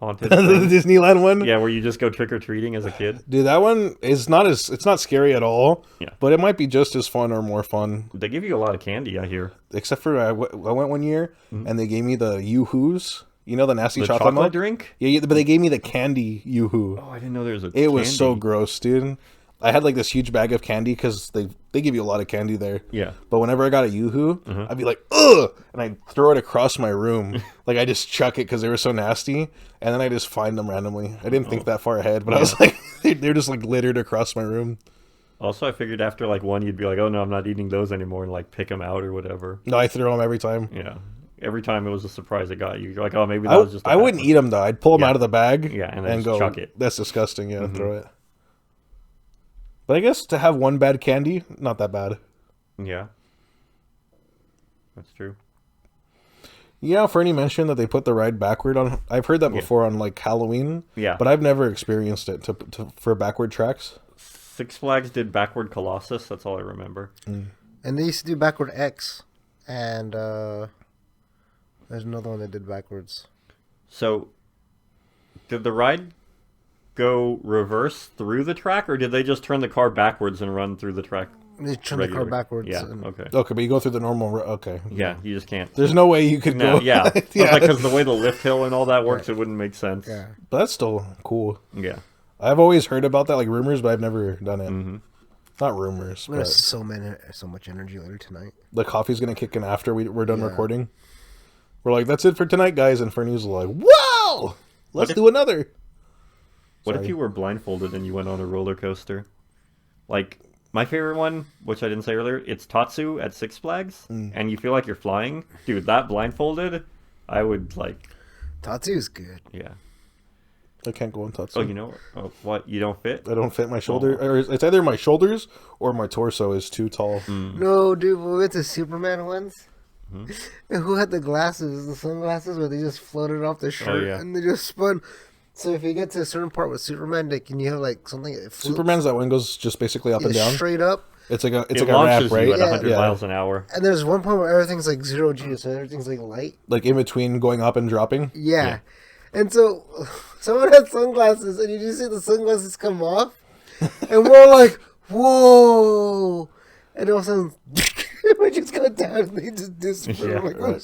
Speaker 3: haunted
Speaker 2: The
Speaker 3: thing.
Speaker 2: Disneyland one.
Speaker 3: Yeah, where you just go trick or treating as a kid.
Speaker 2: Dude, that one is it's not scary at all.
Speaker 3: Yeah.
Speaker 2: But it might be just as fun or more fun.
Speaker 3: They give you a lot of candy, I hear.
Speaker 2: Except for I went one year and they gave me the Yoo-Hoos. You know the nasty
Speaker 3: The
Speaker 2: chocolate
Speaker 3: chocolate
Speaker 2: milk?
Speaker 3: drink?
Speaker 2: Yeah, but they gave me the candy Yoo-Hoo.
Speaker 3: Oh, I didn't know there was a.
Speaker 2: It was so
Speaker 3: candy.
Speaker 2: gross, dude. I had like this huge bag of candy because they give you a lot of candy there.
Speaker 3: Yeah.
Speaker 2: But whenever I got a Yoo-Hoo, I'd be like, ugh! And I'd throw it across my room. Like, I just chuck it because they were so nasty. And then I just find them randomly. I didn't think that far ahead, but I was like, they're just like littered across my room.
Speaker 3: Also, I figured after like one, you'd be like, "Oh no, I'm not eating those anymore," and like pick them out or whatever.
Speaker 2: No, I throw them every time.
Speaker 3: Yeah. Every time it was a surprise it got you. You're like, "Oh, maybe that was just."
Speaker 2: I wouldn't eat them though. I'd pull them
Speaker 3: Yeah.
Speaker 2: out of the bag
Speaker 3: Yeah, and then just
Speaker 2: go,
Speaker 3: chuck it.
Speaker 2: That's disgusting. Yeah, throw it. But I guess to have one bad candy, not that bad.
Speaker 3: Yeah. That's true.
Speaker 2: Yeah, Fernie mentioned that they put the ride backward on. I've heard that before on like Halloween.
Speaker 3: Yeah.
Speaker 2: But I've never experienced it for backward tracks.
Speaker 3: Six Flags did Backward Colossus. That's all I remember.
Speaker 1: And they used to do backward X, and there's another one that did backwards.
Speaker 3: So, did the ride go reverse through the track, or did they just turn the car backwards and run through the track?
Speaker 1: They turned the car
Speaker 3: regularly?
Speaker 1: backwards.
Speaker 3: Yeah.
Speaker 1: and-
Speaker 3: Okay.
Speaker 2: Okay, but you go through the normal. Okay.
Speaker 3: Yeah, you just can't.
Speaker 2: There's no way you could
Speaker 3: No,
Speaker 2: go.
Speaker 3: yeah.
Speaker 2: yeah.
Speaker 3: Because the way the lift hill and all that works, it wouldn't make sense.
Speaker 1: Yeah.
Speaker 2: But that's still cool.
Speaker 3: Yeah.
Speaker 2: I've always heard about that, like rumors, but I've never done it.
Speaker 3: Mm-hmm.
Speaker 2: Not rumors,
Speaker 1: I'm gonna have
Speaker 2: but
Speaker 1: so much energy later tonight.
Speaker 2: the coffee's gonna kick in after we're done
Speaker 1: Yeah.
Speaker 2: recording. We're like, that's it for tonight, guys, and Fernie's like, wow, let's do another.
Speaker 3: What if
Speaker 2: Sorry.
Speaker 3: you were blindfolded and you went on a roller coaster? Like, my favorite one, which I didn't say earlier, it's Tatsu at Six Flags, and you feel like you're flying. Dude, that blindfolded, I would, like,
Speaker 1: Tatsu's good.
Speaker 3: yeah.
Speaker 2: I can't go on Tatsu.
Speaker 3: Oh, you know, what, you don't fit?
Speaker 2: I don't fit my shoulder. Or it's either my shoulders or my torso is too tall.
Speaker 1: No, dude, we went to Superman once. And who had the glasses, the sunglasses, where they just floated off the shirt
Speaker 3: yeah.
Speaker 1: and they just spun? So if you get to a certain part with Superman, like, can you have like something that floats
Speaker 2: Superman's that one goes just basically up and down.
Speaker 1: straight up?
Speaker 2: It's like a
Speaker 3: It
Speaker 2: ramp,
Speaker 3: launches
Speaker 2: right?
Speaker 3: you at
Speaker 1: Yeah.
Speaker 3: 100 miles an hour.
Speaker 1: And there's one point where everything's like 0 G, so everything's like light.
Speaker 2: Like in between going up and dropping.
Speaker 1: Yeah. And so someone had sunglasses, and you just see the sunglasses come off, and we're like, whoa! And all of a sudden, we just got down, and they just disappeared.
Speaker 3: Yeah,
Speaker 1: Like,
Speaker 2: Right.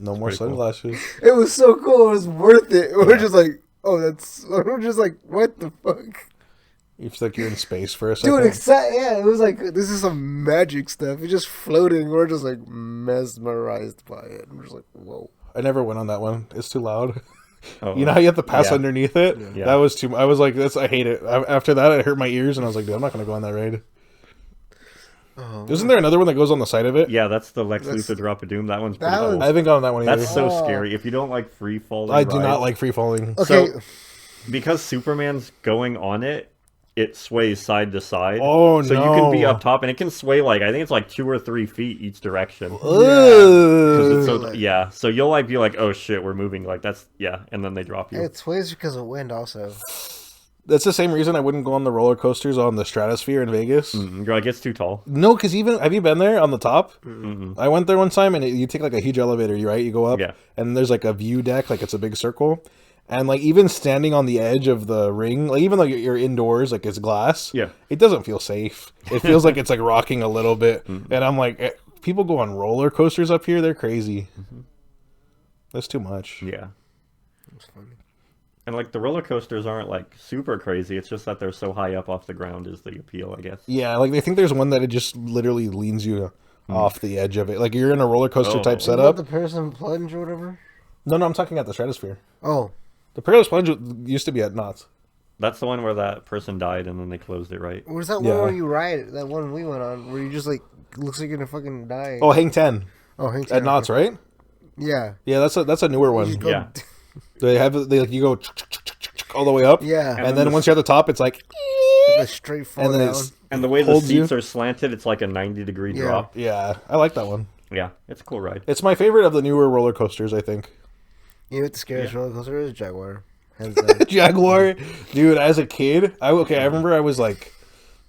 Speaker 2: No more
Speaker 3: pretty cool.
Speaker 2: sunglasses.
Speaker 1: it was so cool. It was worth it. We're just like, oh, that's. We're just like, what the fuck?
Speaker 2: You feel like you're in space for a second.
Speaker 1: Dude, yeah, it was like, this is some magic stuff. It's just floating. We're just like mesmerized by it. I'm just like, whoa.
Speaker 2: I never went on that one. It's too loud.
Speaker 3: Oh,
Speaker 2: You know how you have to pass
Speaker 3: yeah.
Speaker 2: underneath it?
Speaker 3: Yeah.
Speaker 2: That was too. I was like, I hate it. After that, it hurt my ears, and I was like, dude, I'm not gonna go on that ride.
Speaker 1: Oh,
Speaker 2: Isn't there another one that goes on the side of it?
Speaker 3: Yeah, that's the Lex Luthor Drop of Doom. That one's pretty cool.
Speaker 2: I haven't gone on that one either.
Speaker 3: That's so scary. If you don't like free falling,
Speaker 2: I do not like free falling.
Speaker 1: okay.
Speaker 3: So, because Superman's going on it, it sways side to side.
Speaker 2: Oh,
Speaker 3: so
Speaker 2: no.
Speaker 3: you can be up top, and it can sway like I think it's like 2 or 3 feet each direction. 'Cause
Speaker 2: Ugh.
Speaker 3: it's so, yeah, so you'll like be like, oh shit, we're moving. Like that's and then they drop you.
Speaker 1: It sways because of wind also.
Speaker 2: That's the same reason I wouldn't go on the roller coasters on the Stratosphere in Vegas.
Speaker 3: You're like, it's too tall.
Speaker 2: No, because even have you been there on the top?
Speaker 3: Mm-hmm.
Speaker 2: I went there one time, and you take like a huge elevator. Right, you go up,
Speaker 3: Yeah.
Speaker 2: and there's like a view deck, like it's a big circle, and like even standing on the edge of the ring, like even though you're indoors, like it's glass,
Speaker 3: Yeah.
Speaker 2: it doesn't feel safe. It feels like it's like rocking a little bit, and I'm like, people go on roller coasters up here, they're crazy. That's too much.
Speaker 3: Yeah.
Speaker 1: It's funny.
Speaker 3: And like the roller coasters aren't like super crazy. It's just that they're so high up off the ground is the appeal, I guess.
Speaker 2: Yeah, like I think there's one that it just literally leans you off the edge of it. Like you're in a roller coaster type
Speaker 3: Oh.
Speaker 2: setup.
Speaker 1: The person plunge or whatever?
Speaker 2: No, I'm talking at the Stratosphere.
Speaker 1: Oh.
Speaker 2: The Perilous Plunge used to be at Knott's.
Speaker 3: That's the one where that person died and then they closed it, right?
Speaker 1: Where's that
Speaker 2: Yeah.
Speaker 1: one where you ride? That one we went on where you just like, looks like you're gonna fucking die.
Speaker 2: Oh, Hang 10
Speaker 1: Oh, hang
Speaker 2: at Knott's, right?
Speaker 1: Yeah.
Speaker 2: Yeah, that's a newer
Speaker 1: You
Speaker 2: one.
Speaker 1: just go-
Speaker 3: Yeah.
Speaker 2: You go all the way up.
Speaker 1: Yeah.
Speaker 2: And
Speaker 3: then
Speaker 2: then
Speaker 3: the-
Speaker 2: once you're at the top, it's like,
Speaker 1: Like a straight fall
Speaker 2: and then
Speaker 1: down.
Speaker 2: it's
Speaker 3: And the way the
Speaker 2: Holds you.
Speaker 3: seats are slanted, it's like a 90-degree
Speaker 1: Yeah.
Speaker 3: drop.
Speaker 2: yeah, I like that one.
Speaker 3: Yeah, it's a cool ride.
Speaker 2: It's my favorite of the newer roller coasters, I think.
Speaker 1: You know what the scariest roller coaster is? Jaguar. Hands down.
Speaker 2: Jaguar, dude. As a kid, I remember I was like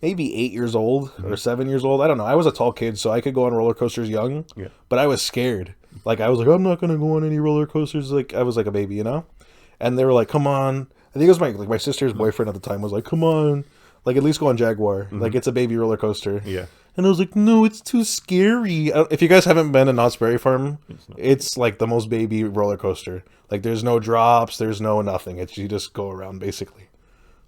Speaker 2: maybe 8 years old or 7 years old. I don't know. I was a tall kid, so I could go on roller coasters young.
Speaker 3: Yeah.
Speaker 2: But I was scared. Like I was like, I'm not gonna go on any roller coasters. Like I was like a baby, you know. And they were like, come on. I think it was my sister's boyfriend at the time was like, come on, like at least go on Jaguar. Like it's a baby roller coaster.
Speaker 3: Yeah.
Speaker 2: And I was like, no, it's too scary. If you guys haven't been to Knott's Berry Farm, it's like the most baby roller coaster. Like there's no drops, there's no nothing. It's you just go around basically.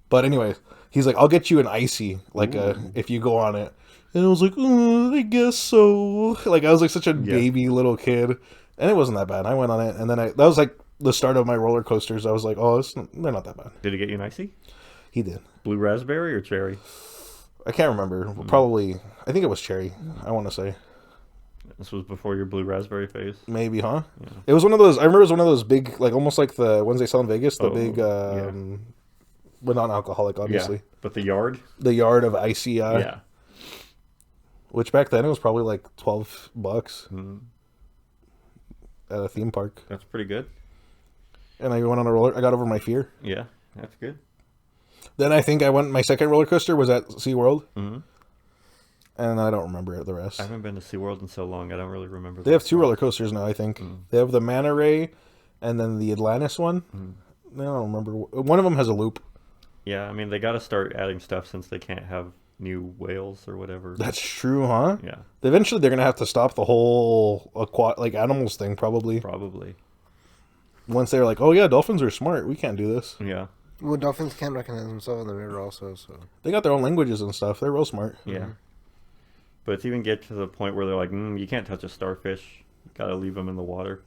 Speaker 2: But anyway, he's like, I'll get you an icy, like if you go on it. And I was like, I guess so. Like I was like such a baby little kid, and it wasn't that bad. I went on it, and then that was like the start of my roller coasters. I was like, oh, they're not that bad.
Speaker 3: Did it get you an icy?
Speaker 2: He did.
Speaker 3: Blue raspberry or cherry?
Speaker 2: I can't remember. Probably, I think it was cherry. I want to say.
Speaker 3: This was before your blue raspberry phase.
Speaker 2: Maybe, huh? Yeah. It was one of those. I remember it was one of those big, like almost like the ones they sell in Vegas. The big, but non-alcoholic, obviously.
Speaker 3: Yeah, but the yard?
Speaker 2: The yard of icy.
Speaker 3: Yeah.
Speaker 2: Which back then it was probably like $12 at a theme park.
Speaker 3: That's pretty good.
Speaker 2: And I went on a roller. I got over my fear.
Speaker 3: Yeah, that's good.
Speaker 2: Then I think I went. My second roller coaster was at SeaWorld. And I don't remember the rest.
Speaker 3: I haven't been to SeaWorld in so long. I don't really remember.
Speaker 2: They have 2 roller coasters now, I think. They have the Manta Ray and then the Atlantis one. I don't remember. One of them has a loop.
Speaker 3: Yeah, I mean, they got to start adding stuff since they can't have new whales or whatever.
Speaker 2: That's true, huh?
Speaker 3: Yeah.
Speaker 2: Eventually, they're going to have to stop the whole animals thing, probably.
Speaker 3: Probably.
Speaker 2: Once they're like, oh, yeah, dolphins are smart. We can't do this.
Speaker 3: Yeah.
Speaker 1: Well, dolphins can't recognize themselves in the mirror also, so.
Speaker 2: They got their own languages and stuff. They're real smart.
Speaker 3: Yeah. But it's even get to the point where they're like, you can't touch a starfish. Got to leave them in the water.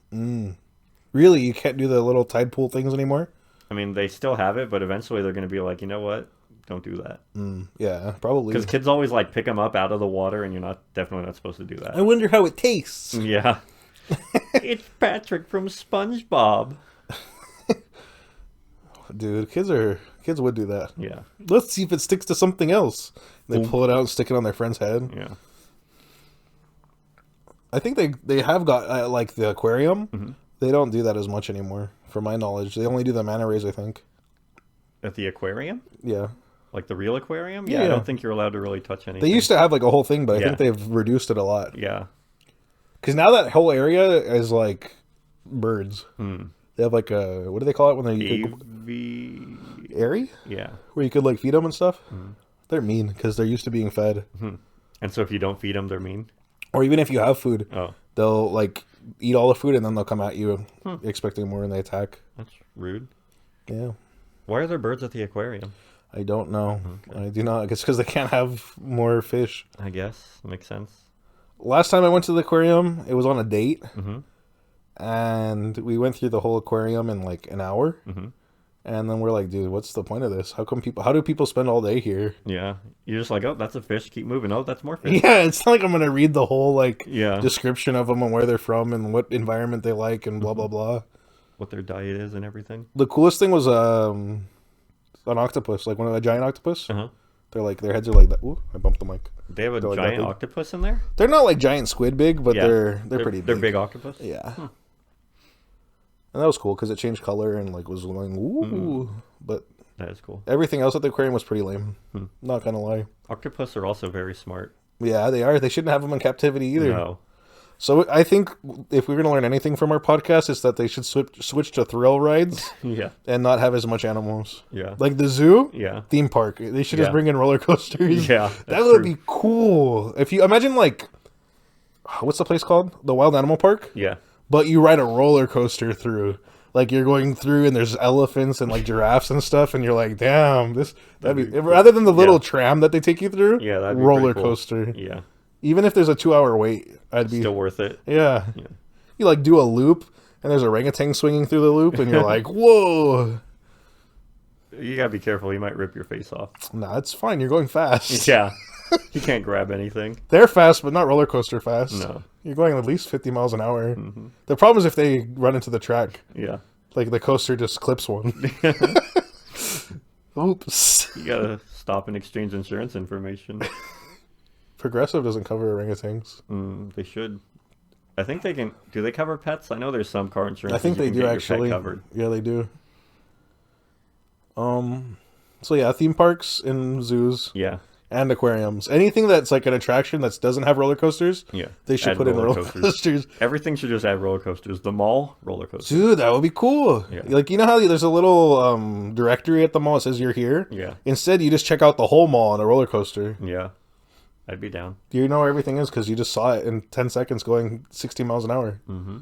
Speaker 2: Really? You can't do the little tide pool things anymore?
Speaker 3: I mean, they still have it, but eventually they're going to be like, you know what? Don't do that.
Speaker 2: Yeah, probably.
Speaker 3: Because kids always like pick them up out of the water, and you're definitely not supposed to do that.
Speaker 2: I wonder how it tastes.
Speaker 3: Yeah. It's Patrick from SpongeBob.
Speaker 2: Dude, kids would do that.
Speaker 3: Yeah.
Speaker 2: Let's see if it sticks to something else. They pull it out and stick it on their friend's head.
Speaker 3: Yeah.
Speaker 2: I think they have got like the aquarium. They don't do that as much anymore, from my knowledge. They only do the manta rays, I think.
Speaker 3: At the aquarium?
Speaker 2: Yeah.
Speaker 3: Like the real aquarium?
Speaker 2: Yeah.
Speaker 3: I don't think you're allowed to really touch anything.
Speaker 2: They used to have like a whole thing, but I
Speaker 3: Yeah.
Speaker 2: think they've reduced it a lot.
Speaker 3: Yeah.
Speaker 2: Because now that whole area is like birds. They have like a, what do they call it when they airy?
Speaker 3: Yeah.
Speaker 2: Where you could like feed them and stuff. They're mean because they're used to being fed.
Speaker 3: And so if you don't feed them, they're mean?
Speaker 2: Or even if you have food,
Speaker 3: Oh.
Speaker 2: they'll like eat all the food and then they'll come at you expecting more and they attack.
Speaker 3: That's rude.
Speaker 2: Yeah.
Speaker 3: Why are there birds at the aquarium?
Speaker 2: I don't know.
Speaker 3: Okay.
Speaker 2: I do not. It's because they can't have more fish.
Speaker 3: I guess makes sense.
Speaker 2: Last time I went to the aquarium, it was on a date,
Speaker 3: Mm-hmm.
Speaker 2: and we went through the whole aquarium in like an hour.
Speaker 3: Mm-hmm.
Speaker 2: And then we're like, dude, what's the point of this? How do people spend all day here?
Speaker 3: Yeah, you're just like, oh, that's a fish. Keep moving. Oh, that's more fish.
Speaker 2: Yeah, it's not like I'm gonna read the whole like
Speaker 3: Yeah,
Speaker 2: description of them and where they're from and what environment they like and blah blah blah.
Speaker 3: what their diet is and everything.
Speaker 2: The coolest thing was an octopus, like one of the giant octopus.
Speaker 3: Uh huh.
Speaker 2: They're like their heads are like that. Ooh, I bumped the mic.
Speaker 3: They have a
Speaker 2: They're like that
Speaker 3: giant
Speaker 2: big.
Speaker 3: octopus in there.
Speaker 2: They're not like giant squid big, but
Speaker 3: Yeah.
Speaker 2: they're pretty big.
Speaker 3: They're big octopus.
Speaker 2: Yeah. And that was cool because it changed color and like was going ooh. But
Speaker 3: That is cool.
Speaker 2: everything else at the aquarium was pretty lame.
Speaker 3: Hmm.
Speaker 2: Not gonna lie.
Speaker 3: Octopus are also very smart.
Speaker 2: Yeah, they are. They shouldn't have them in captivity either.
Speaker 3: No.
Speaker 2: So I think if we're gonna learn anything from our podcast, it's that they should switch to thrill rides
Speaker 3: Yeah.
Speaker 2: and not have as much animals.
Speaker 3: Yeah.
Speaker 2: Like the zoo,
Speaker 3: Yeah.
Speaker 2: theme park. They should
Speaker 3: Yeah.
Speaker 2: just bring in roller coasters.
Speaker 3: Yeah.
Speaker 2: that
Speaker 3: that's
Speaker 2: would
Speaker 3: true.
Speaker 2: be cool. If you imagine like, what's the place called? The Wild Animal Park.
Speaker 3: Yeah.
Speaker 2: But you ride a roller coaster through. Like you're going through and there's elephants and like giraffes and stuff, and you're like, damn, that'd be rather than the little tram that they take you through.
Speaker 3: Yeah, that'd be
Speaker 2: roller
Speaker 3: pretty cool.
Speaker 2: coaster.
Speaker 3: Yeah.
Speaker 2: Even if there's a 2-hour wait, I'd be
Speaker 3: Still worth it.
Speaker 2: yeah.
Speaker 3: Yeah.
Speaker 2: You like do a loop and there's a orangutan swinging through the loop, and you're like, whoa.
Speaker 3: You gotta be careful. You might rip your face off.
Speaker 2: Nah, it's fine. You're going fast.
Speaker 3: Yeah. You can't grab anything.
Speaker 2: They're fast, but not roller coaster fast.
Speaker 3: No.
Speaker 2: You're going at least 50 miles an hour.
Speaker 3: Mm-hmm.
Speaker 2: The problem is if they run into the track,
Speaker 3: Yeah.
Speaker 2: like the coaster just clips one. Oops.
Speaker 3: You gotta stop and exchange insurance information.
Speaker 2: Progressive doesn't cover orangutans.
Speaker 3: They should. I think they can. Do they cover pets? I know there's some car insurance.
Speaker 2: I think they do actually.
Speaker 3: Covered.
Speaker 2: Yeah, they do. So yeah, theme parks and zoos
Speaker 3: Yeah.
Speaker 2: and aquariums. Anything that's like an attraction that doesn't have roller coasters,
Speaker 3: Yeah.
Speaker 2: they should
Speaker 3: Add
Speaker 2: put in roller coasters.
Speaker 3: Everything should just add roller coasters. The mall, roller coasters.
Speaker 2: Dude, that would be cool.
Speaker 3: Yeah.
Speaker 2: Like, you know how there's a little directory at the mall that says you're here?
Speaker 3: Yeah.
Speaker 2: Instead, you just check out the whole mall on a roller coaster.
Speaker 3: Yeah. I'd be down.
Speaker 2: Do you know where everything is? Because you just saw it in 10 seconds going 60 miles an hour.
Speaker 3: Mm-hmm.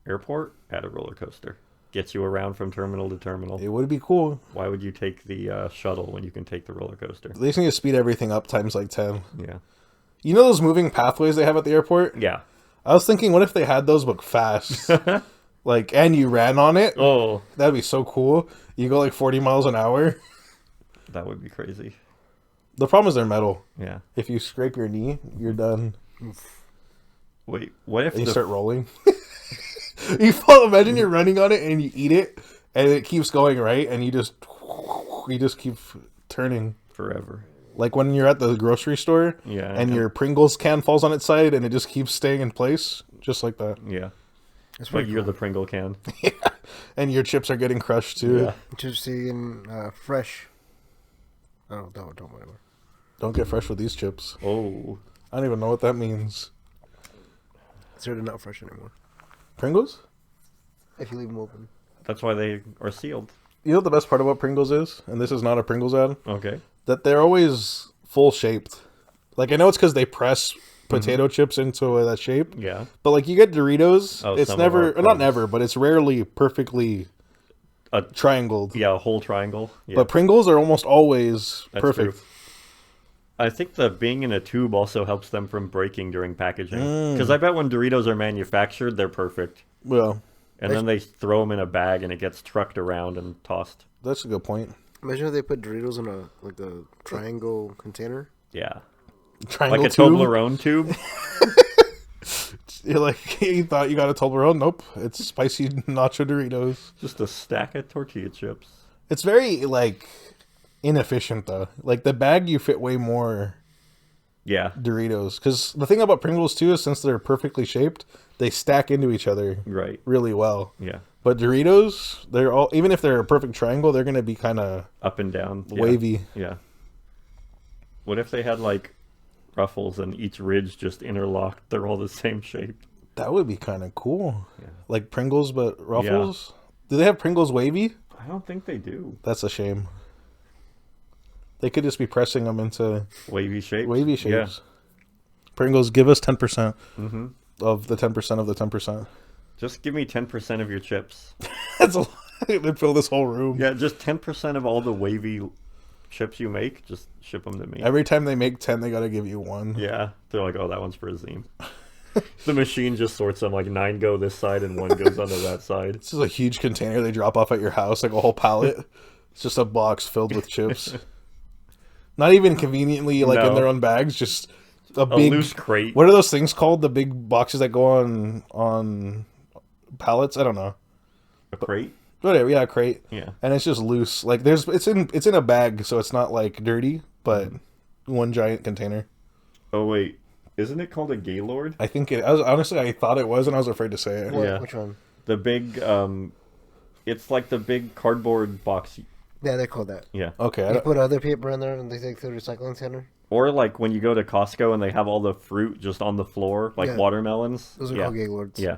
Speaker 3: Airport, add a roller coaster. Gets you around from terminal to terminal.
Speaker 2: It would be cool.
Speaker 3: Why would you take the shuttle when you can take the roller coaster?
Speaker 2: They just need to speed everything up times like 10.
Speaker 3: Yeah.
Speaker 2: You know those moving pathways they have at the airport?
Speaker 3: Yeah.
Speaker 2: I was thinking, what if they had those but fast? Like, and you ran on it?
Speaker 3: Oh,
Speaker 2: That'd be so cool. You go like 40 miles an hour.
Speaker 3: that would be crazy.
Speaker 2: The problem is they're metal.
Speaker 3: Yeah.
Speaker 2: If you scrape your knee, you're done.
Speaker 3: Wait, what if
Speaker 2: And you
Speaker 3: the
Speaker 2: start rolling. You fall. Imagine you're running on it and you eat it, and it keeps going right, and you just keep turning.
Speaker 3: forever?
Speaker 2: Like when you're at the grocery store,
Speaker 3: Yeah.
Speaker 2: and your Pringles can falls on its side, and it just keeps staying in place, just like that.
Speaker 3: Yeah.
Speaker 1: That's
Speaker 3: But
Speaker 1: pretty
Speaker 3: you're
Speaker 1: cool.
Speaker 3: the Pringle can.
Speaker 2: And your chips are getting crushed too.
Speaker 3: Yeah.
Speaker 1: Just seeing fresh. Oh, don't whatever.
Speaker 2: Don't get fresh with these chips.
Speaker 3: Oh.
Speaker 2: I don't even know what that means.
Speaker 1: So they're not fresh anymore.
Speaker 2: Pringles?
Speaker 1: If you leave them open.
Speaker 3: That's why they are sealed.
Speaker 2: You know what the best part about Pringles is? And this is not a Pringles ad.
Speaker 3: Okay.
Speaker 2: That they're always full shaped. Like, I know it's because they press potato chips into that shape.
Speaker 3: Yeah.
Speaker 2: But like you get Doritos,
Speaker 3: Oh,
Speaker 2: it's
Speaker 3: some of
Speaker 2: never,
Speaker 3: our
Speaker 2: not
Speaker 3: friends.
Speaker 2: never, but it's rarely perfectly
Speaker 3: A
Speaker 2: triangled.
Speaker 3: Yeah, a whole triangle. Yeah.
Speaker 2: But Pringles are almost always
Speaker 3: That's
Speaker 2: perfect.
Speaker 3: true. I think the being in a tube also helps them from breaking during packaging.
Speaker 2: Mm.
Speaker 3: Because I bet when Doritos are manufactured, they're perfect.
Speaker 2: Well,
Speaker 3: And then they throw them in a bag and it gets trucked around and tossed.
Speaker 2: that's a good point.
Speaker 1: Imagine if they put Doritos in a triangle container.
Speaker 3: Yeah.
Speaker 2: Triangle
Speaker 3: Like a
Speaker 2: tube.
Speaker 3: Toblerone tube.
Speaker 2: You're like, you thought you got a Toblerone? Nope. It's spicy nacho Doritos.
Speaker 3: Just a stack of tortilla chips.
Speaker 2: It's very, like, inefficient, though. Like, the bag, you fit way more
Speaker 3: Yeah.
Speaker 2: Doritos. Because the thing about Pringles, too, is since they're perfectly shaped, they stack into each other
Speaker 3: Right.
Speaker 2: really well.
Speaker 3: Yeah.
Speaker 2: But Doritos, they're all, even if they're a perfect triangle, they're going to be kind of
Speaker 3: Up and down. Yeah.
Speaker 2: wavy.
Speaker 3: Yeah. What if they had like ruffles and each ridge just interlocked? They're all the same shape.
Speaker 2: That would be kind of cool.
Speaker 3: Yeah.
Speaker 2: Like Pringles, but Ruffles? Do they have Pringles wavy?
Speaker 3: I don't think they do.
Speaker 2: That's a shame. They could just be pressing them into
Speaker 3: Wavy shapes.
Speaker 2: wavy shapes. Pringles, give us 10%
Speaker 3: Mm-hmm.
Speaker 2: of the 10% of the 10%.
Speaker 3: Just give me 10% of your chips.
Speaker 2: That's a lot. They fill this whole room.
Speaker 3: Yeah, just 10% of all the wavy chips you make, just ship them to me.
Speaker 2: Every time they make 10, they gotta give you one.
Speaker 3: Yeah, they're like, oh, that one's for Azim. The machine just sorts them, like 9 go this side and 1 goes onto that side.
Speaker 2: This is a huge container they drop off at your house, like a whole pallet. It's just a box filled with chips. Not even conveniently, like, in their own bags, just a big...
Speaker 3: loose crate.
Speaker 2: What are those things called? The big boxes that go on pallets? I don't know.
Speaker 3: A crate?
Speaker 2: Whatever, yeah, a crate.
Speaker 3: Yeah.
Speaker 2: And it's just loose. Like, it's in a bag, so it's not, like, dirty, but one giant container.
Speaker 3: Oh, wait. Isn't it called a Gaylord?
Speaker 2: I think it... honestly, I thought it was, and I was afraid to say it.
Speaker 3: Yeah.
Speaker 1: Which one?
Speaker 3: The big, it's like the big cardboard box.
Speaker 1: Yeah, they call that.
Speaker 3: Yeah.
Speaker 2: Okay.
Speaker 1: You put other paper in there and they take to the recycling center.
Speaker 3: Or like when you go to Costco and they have all the fruit just on the floor, like watermelons.
Speaker 1: Those are called Gaylords.
Speaker 3: Yeah.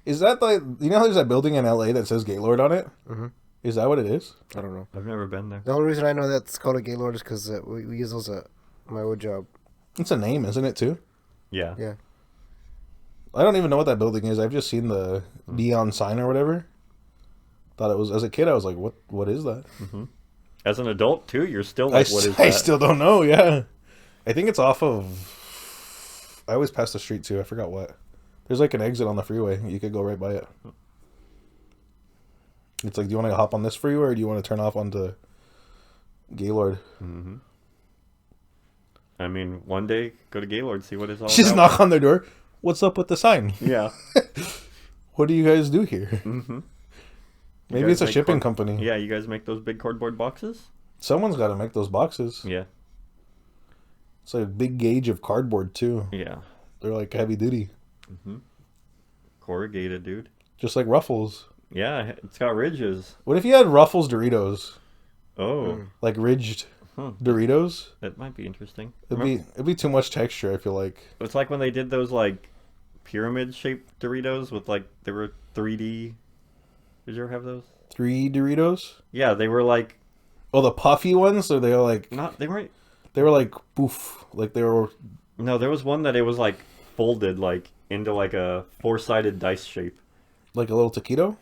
Speaker 2: Is that like... You know how there's that building in LA that says Gaylord on it?
Speaker 1: Mm-hmm.
Speaker 2: Is that what it is?
Speaker 1: I don't know.
Speaker 3: I've never been there.
Speaker 1: The only reason I know that's called a Gaylord is because we use those at my old job.
Speaker 2: It's a name, isn't it, too?
Speaker 3: Yeah.
Speaker 1: Yeah.
Speaker 2: I don't even know what that building is. I've just seen the neon sign or whatever. Thought it was... As a kid, I was like, what is that?
Speaker 3: Mm-hmm. As an adult, too, you're still like, what is that?
Speaker 2: I still don't know, yeah. I think it's off of... I always pass the street, too. I forgot what. There's like an exit on the freeway. You could go right by it. It's like, do you want to hop on this freeway or do you want to turn off onto Gaylord?
Speaker 3: Mm-hmm. I mean, one day, go to Gaylord, see what it's all
Speaker 2: Just
Speaker 3: about.
Speaker 2: knock on their door. What's up with the sign?
Speaker 3: Yeah.
Speaker 2: What do you guys do here?
Speaker 3: Mm-hmm.
Speaker 2: Maybe it's a shipping company.
Speaker 3: Yeah, you guys make those big cardboard boxes?
Speaker 2: Someone's got to make those boxes.
Speaker 3: Yeah.
Speaker 2: It's like a big gauge of cardboard, too.
Speaker 3: Yeah.
Speaker 2: They're like heavy duty.
Speaker 3: Mm-hmm. Corrugated, dude.
Speaker 2: Just like Ruffles.
Speaker 3: Yeah, it's got ridges.
Speaker 2: What if you had Ruffles Doritos?
Speaker 3: Oh.
Speaker 2: Like ridged Doritos?
Speaker 3: That might be interesting.
Speaker 2: It'd be too much texture, I feel like.
Speaker 3: It's like when they did those, like, pyramid-shaped Doritos with, like, they were 3D. Did you ever have those?
Speaker 2: 3 Doritos?
Speaker 3: Yeah, they were, like...
Speaker 2: Oh, the puffy ones? Or they were like...
Speaker 3: They weren't...
Speaker 2: They were like, poof. Like they were...
Speaker 3: No, there was one that it was, like, folded, like, into, like, a 4-sided dice shape.
Speaker 2: Like a little taquito?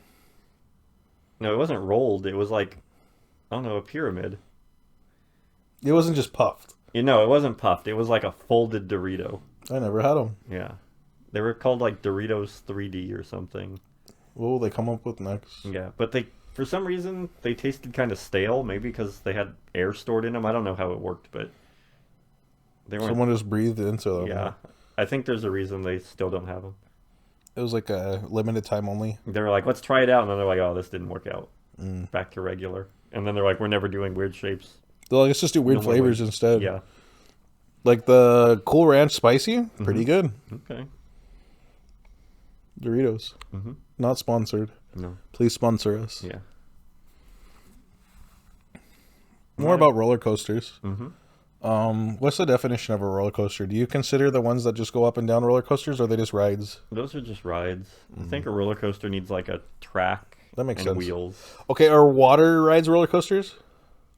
Speaker 3: No, it wasn't rolled. It was, like, I don't know, a pyramid.
Speaker 2: It wasn't just puffed.
Speaker 3: You know, it wasn't puffed. It was, like, a folded Dorito.
Speaker 2: I never had them.
Speaker 3: Yeah. They were called, like, Doritos 3D or something.
Speaker 2: What will they come up with next?
Speaker 3: Yeah, but they, for some reason, they tasted kind of stale. Maybe because they had air stored in them. I don't know how it worked, but they weren't.
Speaker 2: Someone just breathed into them.
Speaker 3: Yeah, I think there's a reason they still don't have them.
Speaker 2: It was like a limited time only.
Speaker 3: They were like, let's try it out, and then they're like, oh, this didn't work out. Back to regular. And then they're like, we're never doing weird shapes.
Speaker 2: They're like, let's just do weird flavors instead.
Speaker 3: Yeah.
Speaker 2: Like the Cool Ranch Spicy, pretty good.
Speaker 3: Okay.
Speaker 2: Doritos.
Speaker 3: Mm-hmm.
Speaker 2: Not sponsored.
Speaker 3: No.
Speaker 2: Please sponsor us.
Speaker 3: Yeah.
Speaker 2: More about roller coasters.
Speaker 3: Mm-hmm.
Speaker 2: What's the definition of a roller coaster? Do you consider the ones that just go up and down roller coasters, or are they just rides?
Speaker 3: Those are just rides. I think a roller coaster needs like a track
Speaker 2: That makes
Speaker 3: and
Speaker 2: sense.
Speaker 3: wheels.
Speaker 2: Okay, are water rides roller coasters?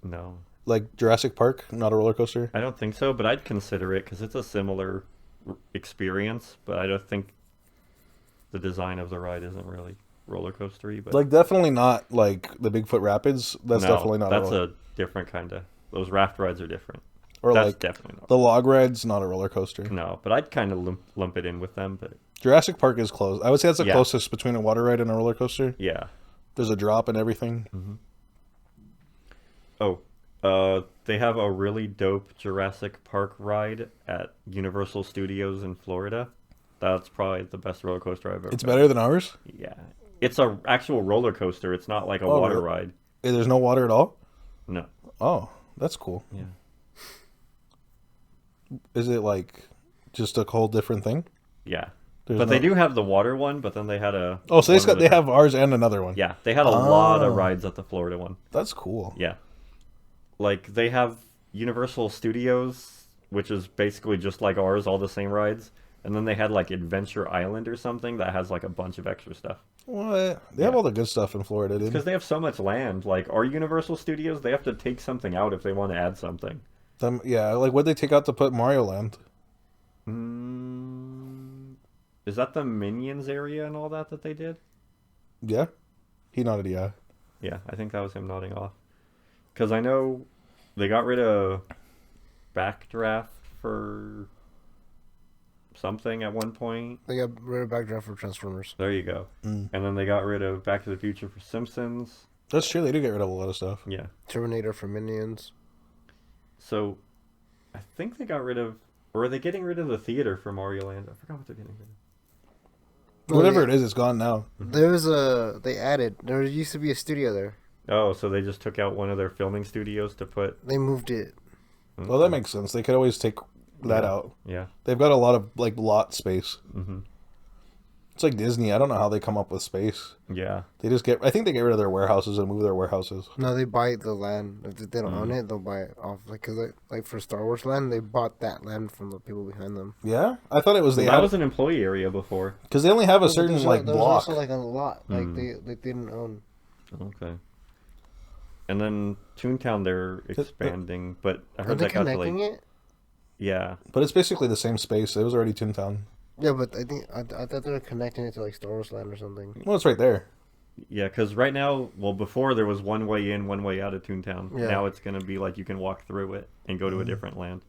Speaker 3: No.
Speaker 2: Like Jurassic Park, not a roller coaster?
Speaker 3: I don't think so, but I'd consider it because it's a similar experience, but I don't think the design of the ride isn't really roller coastery. But
Speaker 2: Like, definitely not like the Bigfoot Rapids. That's
Speaker 3: no,
Speaker 2: definitely not
Speaker 3: that's
Speaker 2: a roller.
Speaker 3: a different kind of. Those raft rides are different.
Speaker 2: Or
Speaker 3: That's
Speaker 2: like
Speaker 3: definitely not.
Speaker 2: the log rides, not a roller coaster.
Speaker 3: No, but I'd kind of lump it in with them. But
Speaker 2: Jurassic Park is close. I would say that's the
Speaker 3: Yeah.
Speaker 2: closest between a water ride and a roller coaster.
Speaker 3: yeah.
Speaker 2: There's a drop and everything.
Speaker 3: Oh, they have a really dope Jurassic Park ride at Universal Studios in Florida. That's probably the best roller coaster I've ever
Speaker 2: It's
Speaker 3: been.
Speaker 2: better than ours?
Speaker 3: Yeah. It's a actual roller coaster. It's not like a
Speaker 2: Oh,
Speaker 3: water
Speaker 2: really?
Speaker 3: ride.
Speaker 2: There's no water at all?
Speaker 3: No.
Speaker 2: Oh, that's cool.
Speaker 3: Yeah.
Speaker 2: Is it like just a whole different thing?
Speaker 3: Yeah.
Speaker 2: There's
Speaker 3: But they
Speaker 2: no-
Speaker 3: do have the water one, but then they had a...
Speaker 2: Oh, so
Speaker 3: one with
Speaker 2: they
Speaker 3: a-
Speaker 2: have ours and another one.
Speaker 3: Yeah, they had a lot
Speaker 2: Oh.
Speaker 3: of rides at the Florida one.
Speaker 2: That's cool.
Speaker 3: Yeah. Like, they have Universal Studios, which is basically just like ours, all the same rides. And then they had, like, Adventure Island or something that has, like, a bunch of extra stuff.
Speaker 2: What? They have all the good stuff in Florida, dude.
Speaker 3: Because they have so much land. Like, our Universal Studios, they have to take something out if they want to add something.
Speaker 2: Yeah, like what'd they take out to put Mario Land?
Speaker 3: Is that the Minions area and all that they did?
Speaker 2: Yeah? He nodded, yeah.
Speaker 3: Yeah, I think that was him nodding off. Because I know they got rid of Backdraft for something at one point.
Speaker 1: They got rid of Backdraft for Transformers.
Speaker 3: There you go. And then they got rid of Back to the Future for Simpsons.
Speaker 2: That's true. They do get rid of a lot of stuff.
Speaker 3: Yeah.
Speaker 1: Terminator for Minions.
Speaker 3: So, I think they got rid of... Or are they getting rid of the theater for Mario Land? I forgot what they're getting rid of.
Speaker 2: Whatever it is, it's gone now.
Speaker 1: There used to be a studio there.
Speaker 3: Oh, so they just took out one of their filming studios to put...
Speaker 1: They moved it.
Speaker 2: Well, that makes sense. They could always take that out.
Speaker 3: Yeah.
Speaker 2: They've got a lot of like lot space. It's like Disney. I don't know how they come up with space.
Speaker 3: Yeah.
Speaker 2: I think they get rid of their warehouses and move their warehouses.
Speaker 1: No, they buy the land. If they don't own it, they'll buy it off. Like for Star Wars land, they bought that land from the people behind them.
Speaker 2: Yeah, I thought it was
Speaker 3: That was an employee area before.
Speaker 2: because they only have a certain like
Speaker 1: There was
Speaker 2: block.
Speaker 1: also like a lot. Like they didn't own.
Speaker 3: Okay. And then Toontown, they're expanding, but I
Speaker 1: Are
Speaker 3: heard
Speaker 1: they
Speaker 3: that got
Speaker 1: connecting
Speaker 3: delayed.
Speaker 1: it?
Speaker 3: Yeah.
Speaker 2: But it's basically the same space. It was already Toontown.
Speaker 1: Yeah, but I thought they were connecting it to like Star Wars land or something.
Speaker 2: Well, it's right there.
Speaker 3: Yeah, because right now, well, before there was one way in, one way out of Toontown.
Speaker 1: Yeah.
Speaker 3: Now it's going to be like you can walk through it and go to a different land.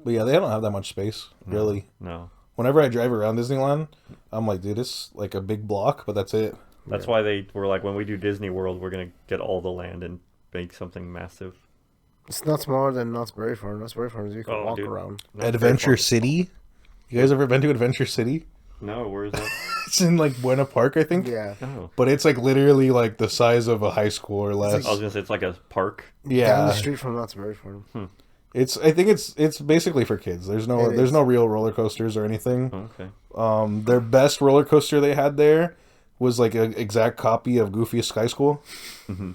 Speaker 2: But yeah, they don't have that much space, really.
Speaker 3: No.
Speaker 2: Whenever I drive around Disneyland, I'm like, dude, it's like a big block, but that's it.
Speaker 3: That's why they were like, when we do Disney World, we're going to get all the land and make something massive.
Speaker 1: It's not smaller than Knott's Berry Farm. Knott's Berry Farm, you can walk
Speaker 3: dude.
Speaker 1: around.
Speaker 3: Not
Speaker 2: Adventure
Speaker 3: very
Speaker 2: City? You guys ever been to Adventure City?
Speaker 3: far. No, where is that?
Speaker 2: It's in like Buena Park, I think.
Speaker 1: Yeah.
Speaker 3: Oh.
Speaker 2: But it's like literally like the size of a high school or less.
Speaker 3: I was going to say it's like a park.
Speaker 1: Down
Speaker 2: Yeah.
Speaker 1: the street from Knott's Berry Farm.
Speaker 2: I think it's basically for kids. There's no real roller coasters or anything.
Speaker 3: Okay.
Speaker 2: Their best roller coaster they had there was like an exact copy of Goofy's Sky School.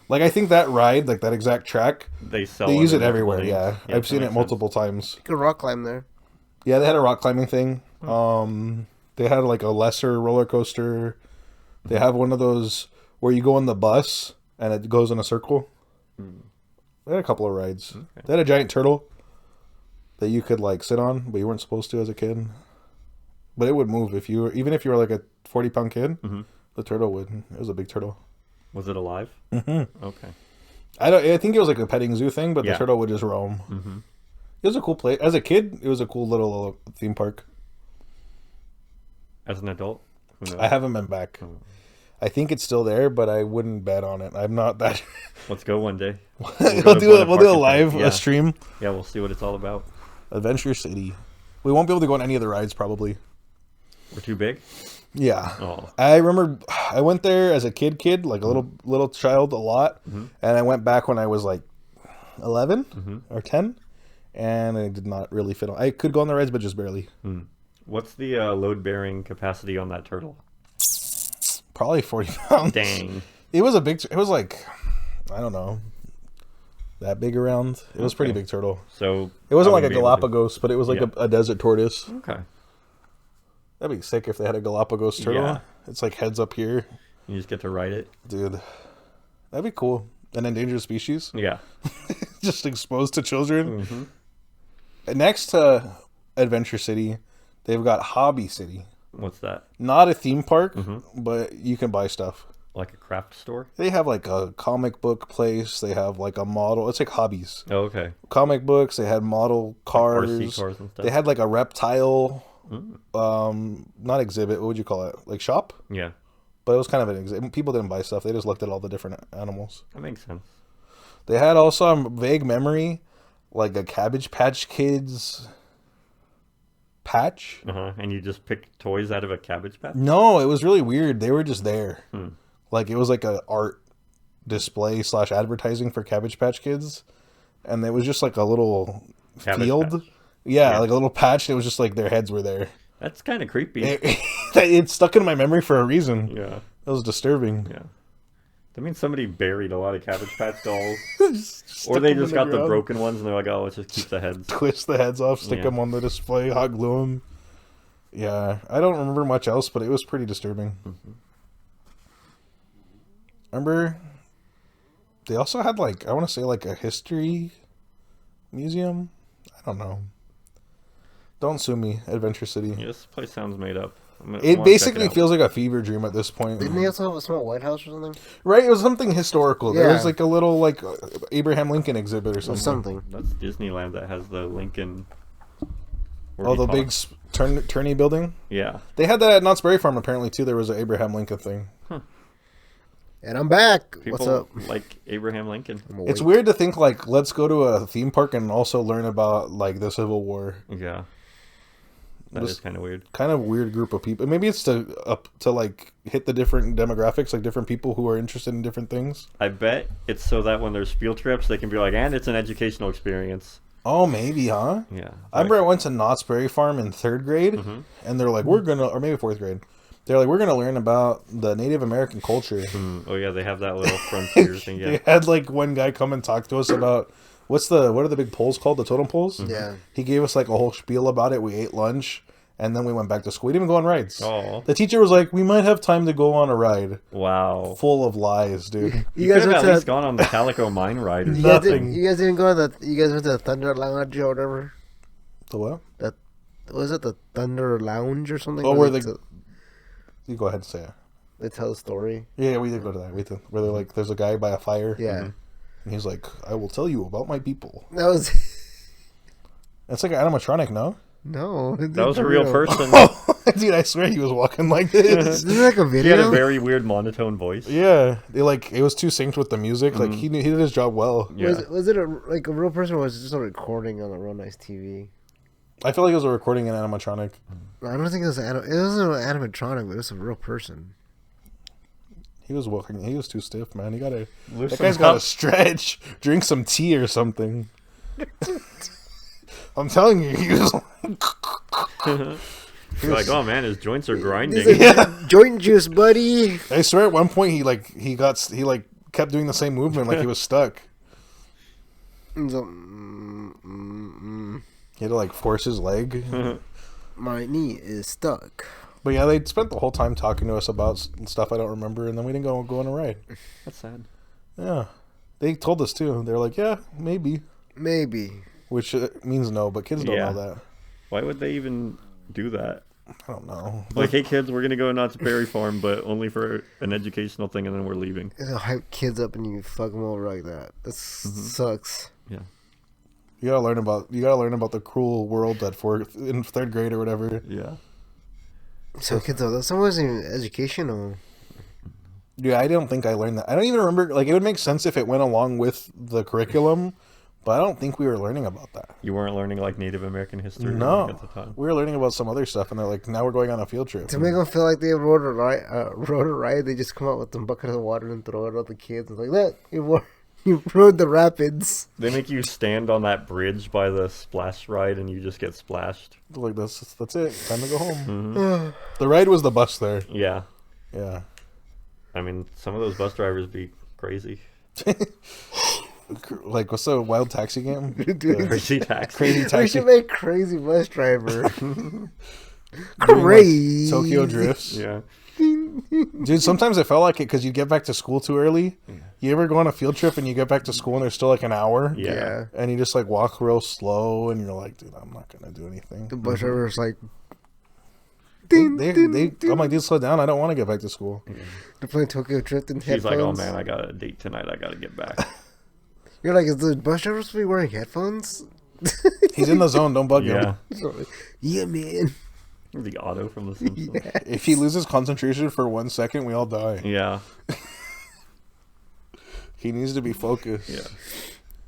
Speaker 2: Like I think that ride, like that exact track,
Speaker 3: They
Speaker 2: they
Speaker 3: under
Speaker 2: use it
Speaker 3: multiple
Speaker 2: everywhere.
Speaker 3: names.
Speaker 2: Yeah,
Speaker 3: that
Speaker 2: I've seen it
Speaker 3: makes
Speaker 2: multiple times.
Speaker 1: You could rock climb there.
Speaker 2: Yeah, they had a rock climbing thing. They had like a lesser roller coaster. They have one of those where you go on the bus and it goes in a circle. They had a couple of rides. They had a giant turtle that you could like sit on, but you weren't supposed to as a kid. But it would move even if you were like a 40-pound kid. The turtle would. It was a big turtle.
Speaker 3: Was it alive? Okay.
Speaker 2: I think it was like a petting zoo thing, but the
Speaker 3: Yeah.
Speaker 2: turtle would just roam. It was a cool place. As a kid, it was a cool little theme park.
Speaker 3: As an adult? Who knows?
Speaker 2: I haven't been back. I think it's still there, but I wouldn't bet on it. I'm not that.
Speaker 3: Let's go one day.
Speaker 2: We'll do a live
Speaker 3: Yeah.
Speaker 2: a stream.
Speaker 3: Yeah, we'll see what it's all about.
Speaker 2: Adventure City. We won't be able to go on any of the rides probably.
Speaker 3: We're too big?
Speaker 2: Yeah.
Speaker 3: Oh.
Speaker 2: I remember I went there as a kid, like a little child, a lot, and I went back when I was like 11 or 10, and I did not really fit on. I could go on the rides, but just barely.
Speaker 3: What's the load-bearing capacity on that turtle?
Speaker 2: Probably 40 pounds.
Speaker 3: Dang.
Speaker 2: It was it was like, I don't know, that big around. It was a pretty big turtle.
Speaker 3: So
Speaker 2: It wasn't
Speaker 3: I
Speaker 2: like a
Speaker 3: wouldn't be able to-
Speaker 2: Galapagos, but it was like
Speaker 3: Yeah.
Speaker 2: a desert tortoise.
Speaker 3: Okay.
Speaker 2: That'd be sick if they had a Galapagos turtle.
Speaker 3: Yeah.
Speaker 2: It's like heads up here.
Speaker 3: You just get to ride it.
Speaker 2: Dude, that'd be cool. An endangered species.
Speaker 3: Yeah.
Speaker 2: Just exposed to children. Next to Adventure City, they've got Hobby City.
Speaker 3: What's that?
Speaker 2: Not a theme park, but you can buy stuff.
Speaker 3: Like a craft store?
Speaker 2: They have like a comic book place. They have like a model. It's like hobbies.
Speaker 3: Oh, okay.
Speaker 2: Comic books. They had model cars.
Speaker 3: RC cars and stuff.
Speaker 2: They had like a reptile, not exhibit. What would you call it? Like shop?
Speaker 3: Yeah.
Speaker 2: But it was kind of an exhibit. People didn't buy stuff. They just looked at all the different animals.
Speaker 3: That makes sense.
Speaker 2: They had also a vague memory, like a Cabbage Patch Kids patch.
Speaker 3: And you just pick toys out of a Cabbage Patch?
Speaker 2: No, it was really weird. They were just there. Like it was like a art display / advertising for Cabbage Patch Kids, and it was just like a little
Speaker 3: Cabbage
Speaker 2: field.
Speaker 3: Patch.
Speaker 2: Yeah, like a little patch. And it was just like their heads were there.
Speaker 3: That's kind of creepy.
Speaker 2: It stuck in my memory for a reason.
Speaker 3: Yeah.
Speaker 2: It was disturbing.
Speaker 3: Yeah. That means somebody buried a lot of Cabbage Patch dolls.
Speaker 2: Stuck
Speaker 3: Or they
Speaker 2: them in
Speaker 3: just got the
Speaker 2: ground.
Speaker 3: broken ones and they're like, oh, let's just keep the heads.
Speaker 2: Twist the heads off, stick
Speaker 3: Yeah.
Speaker 2: them on the display, hot glue them. Yeah, I don't remember much else, but it was pretty disturbing. Remember, they also had like, I want to say like a history museum. I don't know. Don't sue me, Adventure City.
Speaker 3: Yeah, this place sounds made up.
Speaker 2: It basically feels like a fever dream at this point.
Speaker 1: Didn't they also have a small White House or something?
Speaker 2: Right? It was something historical. There
Speaker 1: Yeah.
Speaker 2: was like a little like Abraham Lincoln exhibit or something.
Speaker 1: Something.
Speaker 3: That's Disneyland that has the Lincoln. where
Speaker 2: Oh,
Speaker 3: he
Speaker 2: the big
Speaker 3: talks.
Speaker 2: tourney building?
Speaker 3: Yeah.
Speaker 2: They had that at Knott's Berry Farm apparently too. There was an Abraham Lincoln thing.
Speaker 1: And I'm back.
Speaker 3: People
Speaker 1: What's up?
Speaker 3: like Abraham Lincoln.
Speaker 1: I'm
Speaker 2: It's
Speaker 1: awake.
Speaker 2: weird to think like let's go to a theme park and also learn about like the Civil War.
Speaker 3: Yeah. That
Speaker 2: This-
Speaker 3: is kind of weird.
Speaker 2: Kind of weird group of people. Maybe it's to like hit the different demographics, like different people who are interested in different things.
Speaker 3: I bet it's so that when there's field trips, they can be like, and it's an educational experience.
Speaker 2: Oh, maybe, huh?
Speaker 3: Yeah.
Speaker 2: I remember I went to Knott's Berry Farm in 3rd grade, and they're like, we're gonna, or maybe 4th grade. They're like, we're gonna learn about the Native American culture.
Speaker 3: Oh yeah, they have that little frontier thing.
Speaker 2: They
Speaker 3: Yeah.
Speaker 2: had like one guy come and talk to us about what are the big poles called? The totem poles.
Speaker 1: Yeah.
Speaker 2: He gave us like a whole spiel about it. We ate lunch, and then we went back to school. We didn't even go on rides.
Speaker 3: Oh.
Speaker 2: The teacher was like, we might have time to go on a ride.
Speaker 3: Wow.
Speaker 2: Full of lies, dude.
Speaker 3: You
Speaker 1: guys
Speaker 3: could have
Speaker 1: went
Speaker 3: at
Speaker 1: to
Speaker 3: least gone on the Calico Mine ride. Or
Speaker 1: You
Speaker 3: something.
Speaker 1: guys,
Speaker 2: Nothing.
Speaker 1: you guys didn't go to the. You guys went to the Thunder Lounge or whatever.
Speaker 2: The what?
Speaker 1: Was it the Thunder Lounge or something?
Speaker 2: Oh,
Speaker 1: Where
Speaker 2: where
Speaker 1: they
Speaker 2: You go ahead and say it.
Speaker 1: they tell the story.
Speaker 2: Yeah, we did go to that. We did. Where they're like, there's a guy by a fire.
Speaker 1: Yeah,
Speaker 2: And he's like, I will tell you about my people.
Speaker 1: that was
Speaker 2: It's like an animatronic, no?
Speaker 1: no.
Speaker 3: That was a real person.
Speaker 2: Dude, I swear he was walking like this.
Speaker 1: Isn't it like a
Speaker 3: He
Speaker 1: video?
Speaker 3: had a very weird monotone voice.
Speaker 2: Yeah, they like it was too synced with the music. Like he did his job well.
Speaker 3: Yeah.
Speaker 1: Was it like a real person, or was it just a recording on a real nice TV?
Speaker 2: I feel like it was a recording in animatronic.
Speaker 1: I don't think it was it wasn't an animatronic, but it was a real person.
Speaker 2: He was walking. He was too stiff, man. He gotta. That
Speaker 3: Loosen
Speaker 2: guy's got to
Speaker 3: up.
Speaker 2: stretch. Drink some tea or something. I'm telling you, he was.
Speaker 3: You're like, oh man, his joints are grinding.
Speaker 1: He's like, joint juice, buddy.
Speaker 2: I swear, at one point he kept doing the same movement, like he was stuck.
Speaker 1: He's like,
Speaker 2: He had to like force his leg.
Speaker 1: my knee is stuck.
Speaker 2: But yeah, they spent the whole time talking to us about stuff I don't remember, and then we didn't go on a ride.
Speaker 3: That's sad.
Speaker 2: Yeah, they told us too. They're like, yeah, maybe,
Speaker 1: Maybe.
Speaker 2: which means no, but kids don't
Speaker 3: Yeah.
Speaker 2: know that.
Speaker 3: Why would they even do that?
Speaker 2: I don't know.
Speaker 3: Like, hey kids, we're gonna go to Knott's Berry Farm, but only for an educational thing, and then we're leaving.
Speaker 1: It'll hype kids up and you fuck them over like that. That sucks.
Speaker 3: Yeah.
Speaker 2: You gotta learn about the cruel world in 3rd grade or whatever.
Speaker 3: Yeah.
Speaker 1: So kids, that wasn't even educational.
Speaker 2: Yeah, I don't think I learned that. I don't even remember. Like, it would make sense if it went along with the curriculum, but I don't think we were learning about that.
Speaker 3: You weren't learning like Native American history
Speaker 2: No,
Speaker 3: at the time.
Speaker 2: we were learning about some other stuff, and they're like, now we're going on a field trip.
Speaker 1: To make them feel like they rode a ride, they just come out with some bucket of water and throw it at the kids. It's like, look, you rode the rapids.
Speaker 3: They make you stand on that bridge by the splash ride, and you just get splashed.
Speaker 2: Like, that's it. Time to go home.
Speaker 3: Mm-hmm.
Speaker 2: The ride was the bus there.
Speaker 3: Yeah.
Speaker 2: Yeah.
Speaker 3: I mean, some of those bus drivers be crazy.
Speaker 2: Like, what's the wild taxi game?
Speaker 1: Dude,
Speaker 3: Crazy taxi.
Speaker 2: Crazy
Speaker 1: we
Speaker 2: taxi.
Speaker 1: should make crazy bus driver. Crazy.
Speaker 2: Tokyo drifts.
Speaker 3: Yeah.
Speaker 2: Dude, sometimes it felt like it because you get back to school too early. You ever go on a field trip and you get back to school and there's still like an hour?
Speaker 3: Yeah.
Speaker 1: Yeah.
Speaker 2: And you just like walk real slow and you're like, dude, I'm not gonna do anything.
Speaker 1: The bus driver's like,
Speaker 2: I'm like, dude, slow down. I don't want to get back to school.
Speaker 1: they're playing Tokyo Drift in
Speaker 3: She's like,
Speaker 1: headphones.
Speaker 3: oh man, I got a date tonight. I gotta get back.
Speaker 1: You're like, is the bus driver supposed to be wearing headphones?
Speaker 2: He's in the zone. Don't bug
Speaker 3: Yeah.
Speaker 2: him.
Speaker 1: Yeah, man.
Speaker 3: The Otto from The Simpsons.
Speaker 1: Yeah.
Speaker 2: If he loses concentration for 1 second, we all die.
Speaker 3: Yeah.
Speaker 2: He needs to be focused.
Speaker 3: Yeah.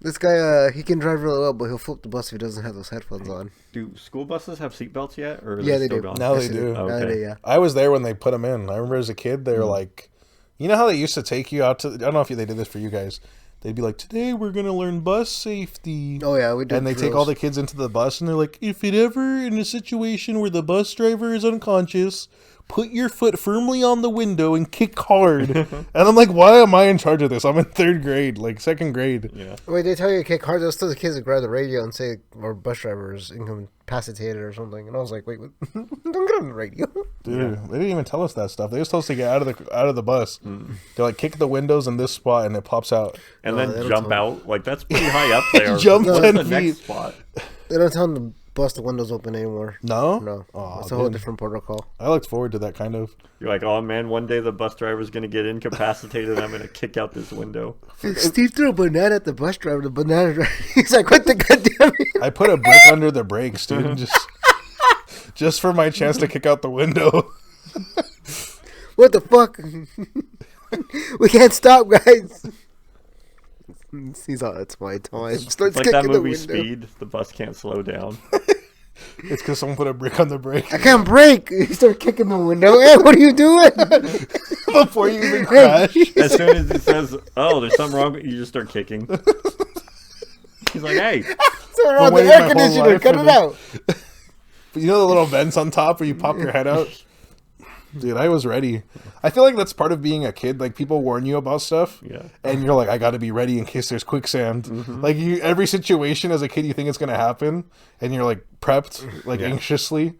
Speaker 1: This guy, he can drive really well, but he'll flip the bus if he doesn't have those headphones on.
Speaker 3: Do school buses have seatbelts yet? Or are
Speaker 1: Yeah, they
Speaker 3: still
Speaker 1: do.
Speaker 3: Gone?
Speaker 2: Now
Speaker 1: Yes,
Speaker 2: they do.
Speaker 3: Oh,
Speaker 1: Now
Speaker 3: okay.
Speaker 1: they do, yeah.
Speaker 2: I was there when they put them in. I remember as a kid, they were like, you know how they used to take you out to, I don't know if they did this for you guys. They'd be like, today we're going to learn bus safety.
Speaker 1: Oh, yeah, we do.
Speaker 2: And they take all the kids into the bus and they're like, if it ever in a situation where the bus driver is unconscious, put your foot firmly on the window and kick hard. And I'm like, why am I in charge of this? I'm in 3rd grade, like 2nd grade.
Speaker 3: Yeah.
Speaker 1: Wait, they tell you to kick hard. Those still the kids that grab the radio and say our bus driver is incapacitated or something. And I was like, wait, what? Don't get on the radio.
Speaker 2: Dude, they didn't even tell us that stuff. They just told us to get out of the bus. They're like, kick the windows in this spot and it pops out.
Speaker 3: And
Speaker 1: No, they
Speaker 3: then
Speaker 1: don't
Speaker 3: jump
Speaker 1: tell
Speaker 3: out. Like, that's pretty high up there.
Speaker 2: Jump
Speaker 3: What's
Speaker 2: 10
Speaker 3: the next
Speaker 2: feet.
Speaker 3: spot?
Speaker 1: They don't tell them to bust the windows open anymore.
Speaker 2: No?
Speaker 1: No.
Speaker 2: Oh,
Speaker 1: It's a whole
Speaker 2: good.
Speaker 1: different protocol.
Speaker 2: I looked forward to that kind of.
Speaker 3: You're like, oh man, one day the bus driver's gonna get incapacitated and I'm gonna kick out this window.
Speaker 1: Steve threw a banana at the bus driver. The banana driver, he's like, what the goddamn?
Speaker 2: I put a brick under the brakes, dude. Just for my chance to kick out the window.
Speaker 1: What the fuck? We can't stop, guys. He's all, it's my time. Starts
Speaker 3: It's like that
Speaker 1: kicking the
Speaker 3: movie
Speaker 1: window.
Speaker 3: Speed. The bus can't slow down.
Speaker 2: It's because someone put a brick on the brake.
Speaker 1: I can't brake. He started kicking the window. Hey, what are you doing?
Speaker 2: Before you even crash.
Speaker 3: As soon as he says, "Oh, there's something wrong," you just start kicking. He's like, "Hey,
Speaker 1: Turn on the
Speaker 2: waiting
Speaker 1: air
Speaker 2: my whole
Speaker 1: conditioner.
Speaker 2: life
Speaker 1: Cut
Speaker 2: for
Speaker 1: it
Speaker 2: this.
Speaker 1: out.
Speaker 2: But you know the little vents on top where you pop your head out? Dude, I was ready. I feel like that's part of being a kid. Like, people warn you about stuff.
Speaker 3: Yeah.
Speaker 2: And you're like, I got to be ready in case there's quicksand.
Speaker 3: Mm-hmm.
Speaker 2: Like, every situation as a kid, you think it's going to happen. And you're, like, prepped, like, anxiously.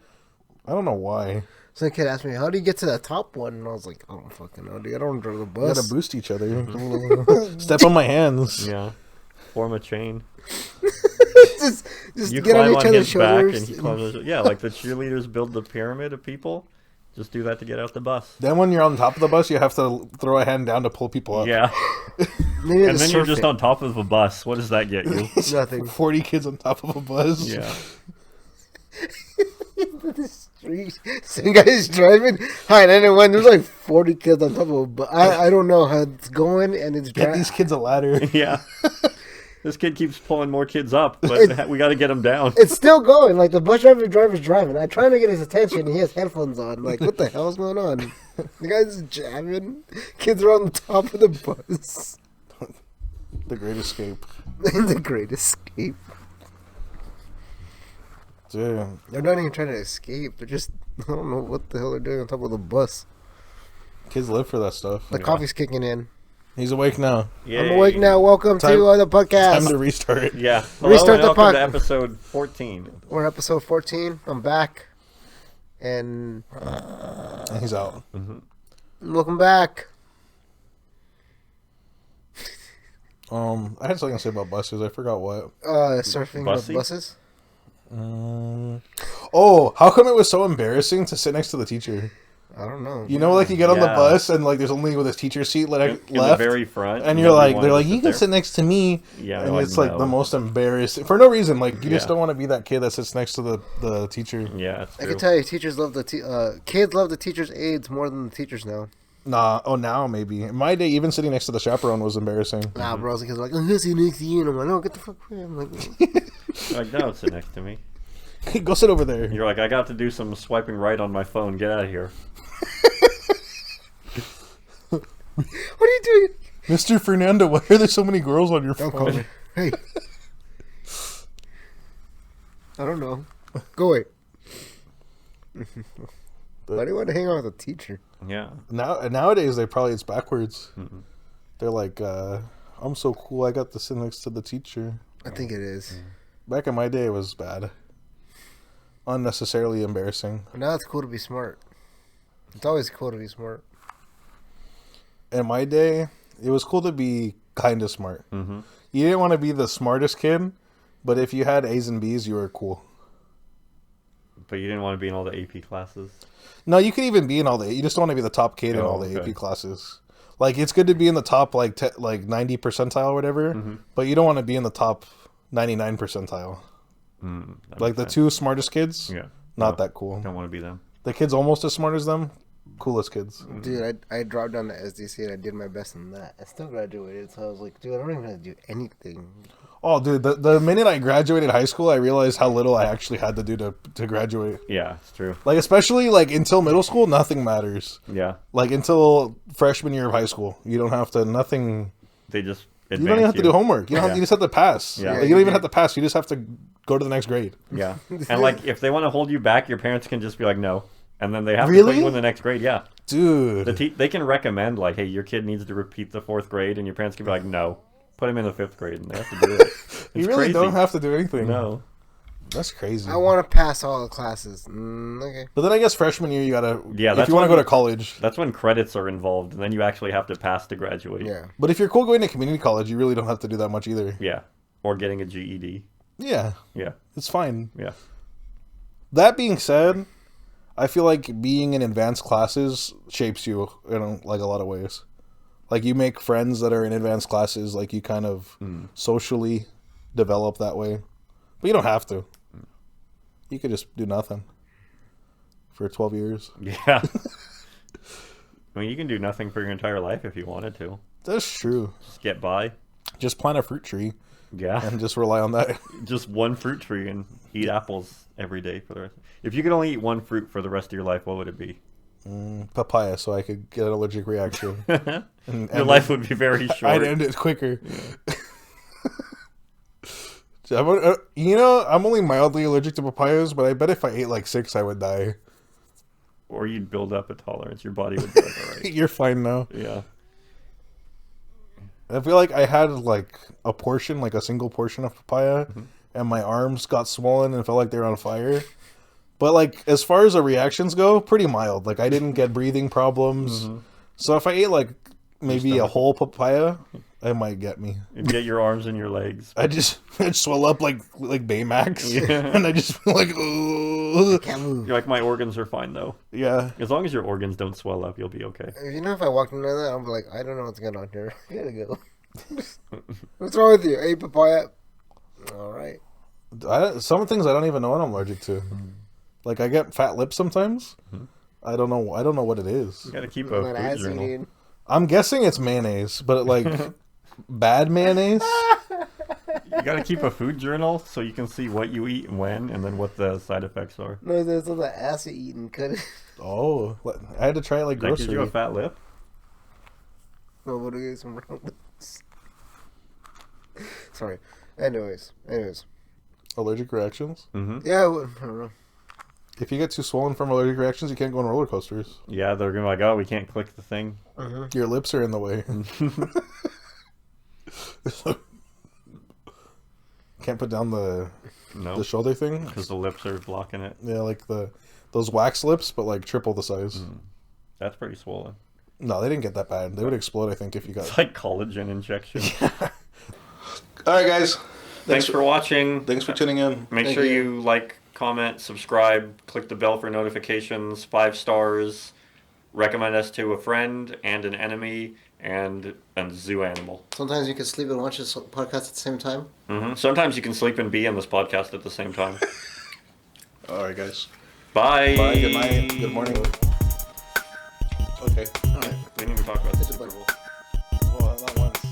Speaker 2: I don't know why.
Speaker 1: Some kid asked me, how do you get to the top one? And I was like, I don't fucking know, dude. I don't drive the
Speaker 2: We
Speaker 1: bus.
Speaker 2: got to boost each other. Step on my hands.
Speaker 3: yeah, form a chain."
Speaker 1: just
Speaker 3: You
Speaker 1: get on
Speaker 3: climb
Speaker 1: each
Speaker 3: on
Speaker 1: other's
Speaker 3: his back, and
Speaker 1: shoulders.
Speaker 3: he climbs. Yeah, like the cheerleaders build the pyramid of people. Just do that to get out the bus.
Speaker 2: Then when you're on top of the bus, you have to throw a hand down to pull people up.
Speaker 3: Yeah,
Speaker 1: Maybe
Speaker 3: and
Speaker 1: the
Speaker 3: then you're
Speaker 1: surf
Speaker 3: just
Speaker 1: it.
Speaker 3: on top of a bus. What does that get you?
Speaker 1: Nothing.
Speaker 2: 40 kids on top of a bus.
Speaker 3: Yeah.
Speaker 1: The street. Some guy's driving. Hi, and anyone, there's like 40 kids on top of a bus. I don't know how it's going, and it's
Speaker 2: Get these kids a ladder.
Speaker 3: Yeah. This kid keeps pulling more kids up, but we got to get them down.
Speaker 1: It's still going. Like, the bus driver's driving. I'm trying to get his attention, and he has headphones on. Like, what the hell's going on? The guy's jamming. Kids are on the top of the bus.
Speaker 2: The Great Escape.
Speaker 1: The Great Escape.
Speaker 2: Damn.
Speaker 1: They're not even trying to escape. They're just, I don't know what the hell they're doing on top of the bus.
Speaker 2: Kids live for that stuff.
Speaker 1: The coffee's kicking in.
Speaker 2: He's awake now.
Speaker 1: I'm awake now. Welcome
Speaker 2: Time-
Speaker 1: to the podcast.
Speaker 2: Time to restart.
Speaker 3: Yeah. Hello
Speaker 1: Restart
Speaker 3: and
Speaker 1: the
Speaker 3: welcome to
Speaker 1: pod-
Speaker 3: episode 14.
Speaker 1: We're episode 14. I'm back. And
Speaker 2: And he's out.
Speaker 1: welcome back.
Speaker 2: I had something to say about buses. I forgot what.
Speaker 1: Surfing
Speaker 3: Bussy?
Speaker 1: the buses.
Speaker 2: Oh, how come it was so embarrassing to sit next to the teacher?
Speaker 1: I don't know.
Speaker 2: You know, like you get on the
Speaker 3: Yeah.
Speaker 2: bus and like there's only with this teacher seat left,
Speaker 3: In the very front.
Speaker 2: and you're
Speaker 3: nobody
Speaker 2: like, they're
Speaker 3: wanted
Speaker 2: like,
Speaker 3: to
Speaker 2: you can
Speaker 3: there.
Speaker 2: sit next to me.
Speaker 3: Yeah,
Speaker 2: and
Speaker 3: like,
Speaker 2: it's like
Speaker 3: no.
Speaker 2: the most embarrassing for no reason. Like you just
Speaker 3: Yeah.
Speaker 2: don't want to be that kid that sits next to the teacher.
Speaker 3: Yeah, it's
Speaker 1: I
Speaker 3: true.
Speaker 1: can tell you, teachers love kids love the teachers' aides more than the teachers now.
Speaker 2: Nah, oh now maybe. In my day, even sitting next to the chaperone was embarrassing.
Speaker 1: Nah, bro, the kids are like, I'm gonna sit next to you, and I'm like, no, get the fuck away. I'm like,
Speaker 3: You're like, no, sit next to me.
Speaker 2: Go sit over there.
Speaker 3: You're like, I got to do some swiping right on my phone. Get out of here.
Speaker 1: what are you doing?
Speaker 2: Mr. Fernando, why are there so many girls on your
Speaker 1: Don't
Speaker 2: phone?
Speaker 1: call me. Hey. I don't know. Go away. Why do you want to hang out with a teacher?
Speaker 3: Yeah.
Speaker 2: Nowadays, it's backwards. They're like, I'm so cool, I got to sit next to the teacher.
Speaker 1: I think it is.
Speaker 2: Back in my day, it was bad. Unnecessarily embarrassing.
Speaker 1: But now it's cool to be smart. It's always cool to be smart.
Speaker 2: In my day, it was cool to be kind of smart.
Speaker 3: Mm-hmm.
Speaker 2: You didn't want to be the smartest kid, but if you had A's and B's, you were cool.
Speaker 3: But you didn't want to be in all the AP classes.
Speaker 2: No, you could even be in all the. You just don't want to be the top kid in all the
Speaker 3: okay.
Speaker 2: AP classes. Like it's good to be in the top like 90 percentile or whatever,
Speaker 3: Mm-hmm.
Speaker 2: but you don't want to be in the top 99 percentile.
Speaker 3: That
Speaker 2: Like the
Speaker 3: makes sense.
Speaker 2: two smartest kids,
Speaker 3: Yeah.
Speaker 2: not
Speaker 3: No,
Speaker 2: that cool.
Speaker 3: Don't want to be them.
Speaker 2: The kids almost as smart as them, coolest kids.
Speaker 1: Dude, I dropped down to SDC and I did my best in that. I still graduated, so I was like, dude, I don't even have to do anything.
Speaker 2: Oh, dude, the minute I graduated high school, I realized how little I actually had to do to graduate.
Speaker 3: Yeah, it's true.
Speaker 2: Like especially like until middle school, nothing matters.
Speaker 3: Yeah.
Speaker 2: Like until freshman year of high school, you don't have to nothing.
Speaker 3: They just
Speaker 2: You don't even have to do homework. You don't.
Speaker 3: Yeah.
Speaker 2: You just have to pass.
Speaker 3: Yeah.
Speaker 2: Like, you don't even have to pass. You just have to go to the next grade.
Speaker 3: Yeah. And like if they want to hold you back, your parents can just be like, no. And then they have to
Speaker 2: Really?
Speaker 3: put you in the next grade. Yeah.
Speaker 2: Dude.
Speaker 3: They can recommend like, hey, your kid needs to repeat the 4th grade, and your parents can be like, no. Put him in the 5th grade, and they have to do it. It's
Speaker 2: you really
Speaker 3: crazy.
Speaker 2: don't have to do anything.
Speaker 3: No.
Speaker 2: That's crazy.
Speaker 1: I want to pass all the classes. Okay.
Speaker 2: But then I guess freshman year you gotta.
Speaker 3: Yeah,
Speaker 2: If
Speaker 3: that's
Speaker 2: you want to
Speaker 3: when-
Speaker 2: go to college.
Speaker 3: That's when credits are involved, and then you actually have to pass to graduate.
Speaker 1: Yeah.
Speaker 2: But if you're cool going to community college, you really don't have to do that much either.
Speaker 3: Yeah. Or getting a GED.
Speaker 2: Yeah,
Speaker 3: Yeah.
Speaker 2: it's fine.
Speaker 3: Yeah.
Speaker 2: That being said, I feel like being in advanced classes shapes you in like a lot of ways. Like you make friends that are in advanced classes, like you kind of socially develop that way. But you don't have to. You could just do nothing for 12 years.
Speaker 3: Yeah. I mean, you can do nothing for your entire life if you wanted to.
Speaker 2: That's true.
Speaker 3: Just get by.
Speaker 2: Just plant a fruit tree.
Speaker 3: Yeah.
Speaker 2: And just rely on that.
Speaker 3: Just one fruit tree and eat apples every day for the rest. If you could only eat one fruit for the rest of your life, what would it be?
Speaker 2: Papaya, so I could get an allergic reaction.
Speaker 3: Your life would be very short.
Speaker 2: I'd end it quicker. Yeah. I'm only mildly allergic to papayas, but I bet if I ate like 6, I would die.
Speaker 3: Or you'd build up a tolerance. Your body would be like, all right.
Speaker 2: You're fine now.
Speaker 3: Yeah.
Speaker 2: I feel like I had like a portion, like a single portion of papaya, and my arms got swollen and felt like they were on fire. But like as far as the reactions go, pretty mild. Like I didn't get breathing problems. So if I ate like maybe a whole papaya, it might get me.
Speaker 3: You'd get your arms and your legs.
Speaker 2: I'd swell up like Baymax,
Speaker 3: Yeah.
Speaker 2: and I just feel like, ugh.
Speaker 1: Can't move.
Speaker 3: You're like, my organs are fine though.
Speaker 2: Yeah.
Speaker 3: As long as your organs don't swell up, you'll be okay.
Speaker 1: You know, if I walked into that, I'm like, I don't know what's going on here. I gotta go. What's wrong with you? Hey, papaya. All right.
Speaker 2: Some things I don't even know what I'm allergic to. Like I get fat lips sometimes. I don't know what it is.
Speaker 3: You gotta keep a
Speaker 1: That
Speaker 3: food
Speaker 1: ass
Speaker 3: journal.
Speaker 1: eating.
Speaker 2: I'm guessing it's mayonnaise, but like bad mayonnaise.
Speaker 3: You gotta keep a food journal so you can see what you eat and when, and then what the side effects are.
Speaker 1: No, there's all the ass eating. Cut it.
Speaker 2: Oh, I had to try it like
Speaker 3: That gives
Speaker 2: grocery.
Speaker 3: you a fat lip?
Speaker 1: No, what is some wrong with this? Sorry. Anyways.
Speaker 2: Allergic reactions.
Speaker 1: Yeah, I don't know.
Speaker 2: If you get too swollen from allergic reactions, you can't go on roller coasters.
Speaker 3: Yeah, they're gonna be like, oh, we can't click the thing.
Speaker 2: Your lips are in the way. Can't put down the
Speaker 3: No,
Speaker 2: shoulder thing.
Speaker 3: because the lips are blocking it.
Speaker 2: Yeah, like those wax lips, but like triple the size.
Speaker 3: That's pretty swollen.
Speaker 2: No, they didn't get that bad. They would explode, I think, if you got.
Speaker 3: It's like collagen injection.
Speaker 2: All right, guys.
Speaker 3: Thanks for watching.
Speaker 2: Thanks for tuning in.
Speaker 3: Make
Speaker 1: Thank
Speaker 3: sure
Speaker 1: you.
Speaker 3: you like, comment, subscribe, click the bell for notifications, 5 stars, recommend us to a friend and an enemy and a zoo animal.
Speaker 1: Sometimes you can sleep and watch this podcast at the same time.
Speaker 3: Sometimes you can sleep and be in this podcast at the same time.
Speaker 2: All right, guys.
Speaker 3: Bye.
Speaker 2: Bye. Good night. Good morning. Okay.
Speaker 1: All right.
Speaker 3: We didn't even talk about the
Speaker 1: It's a
Speaker 3: Super Bowl.
Speaker 2: Well, not once.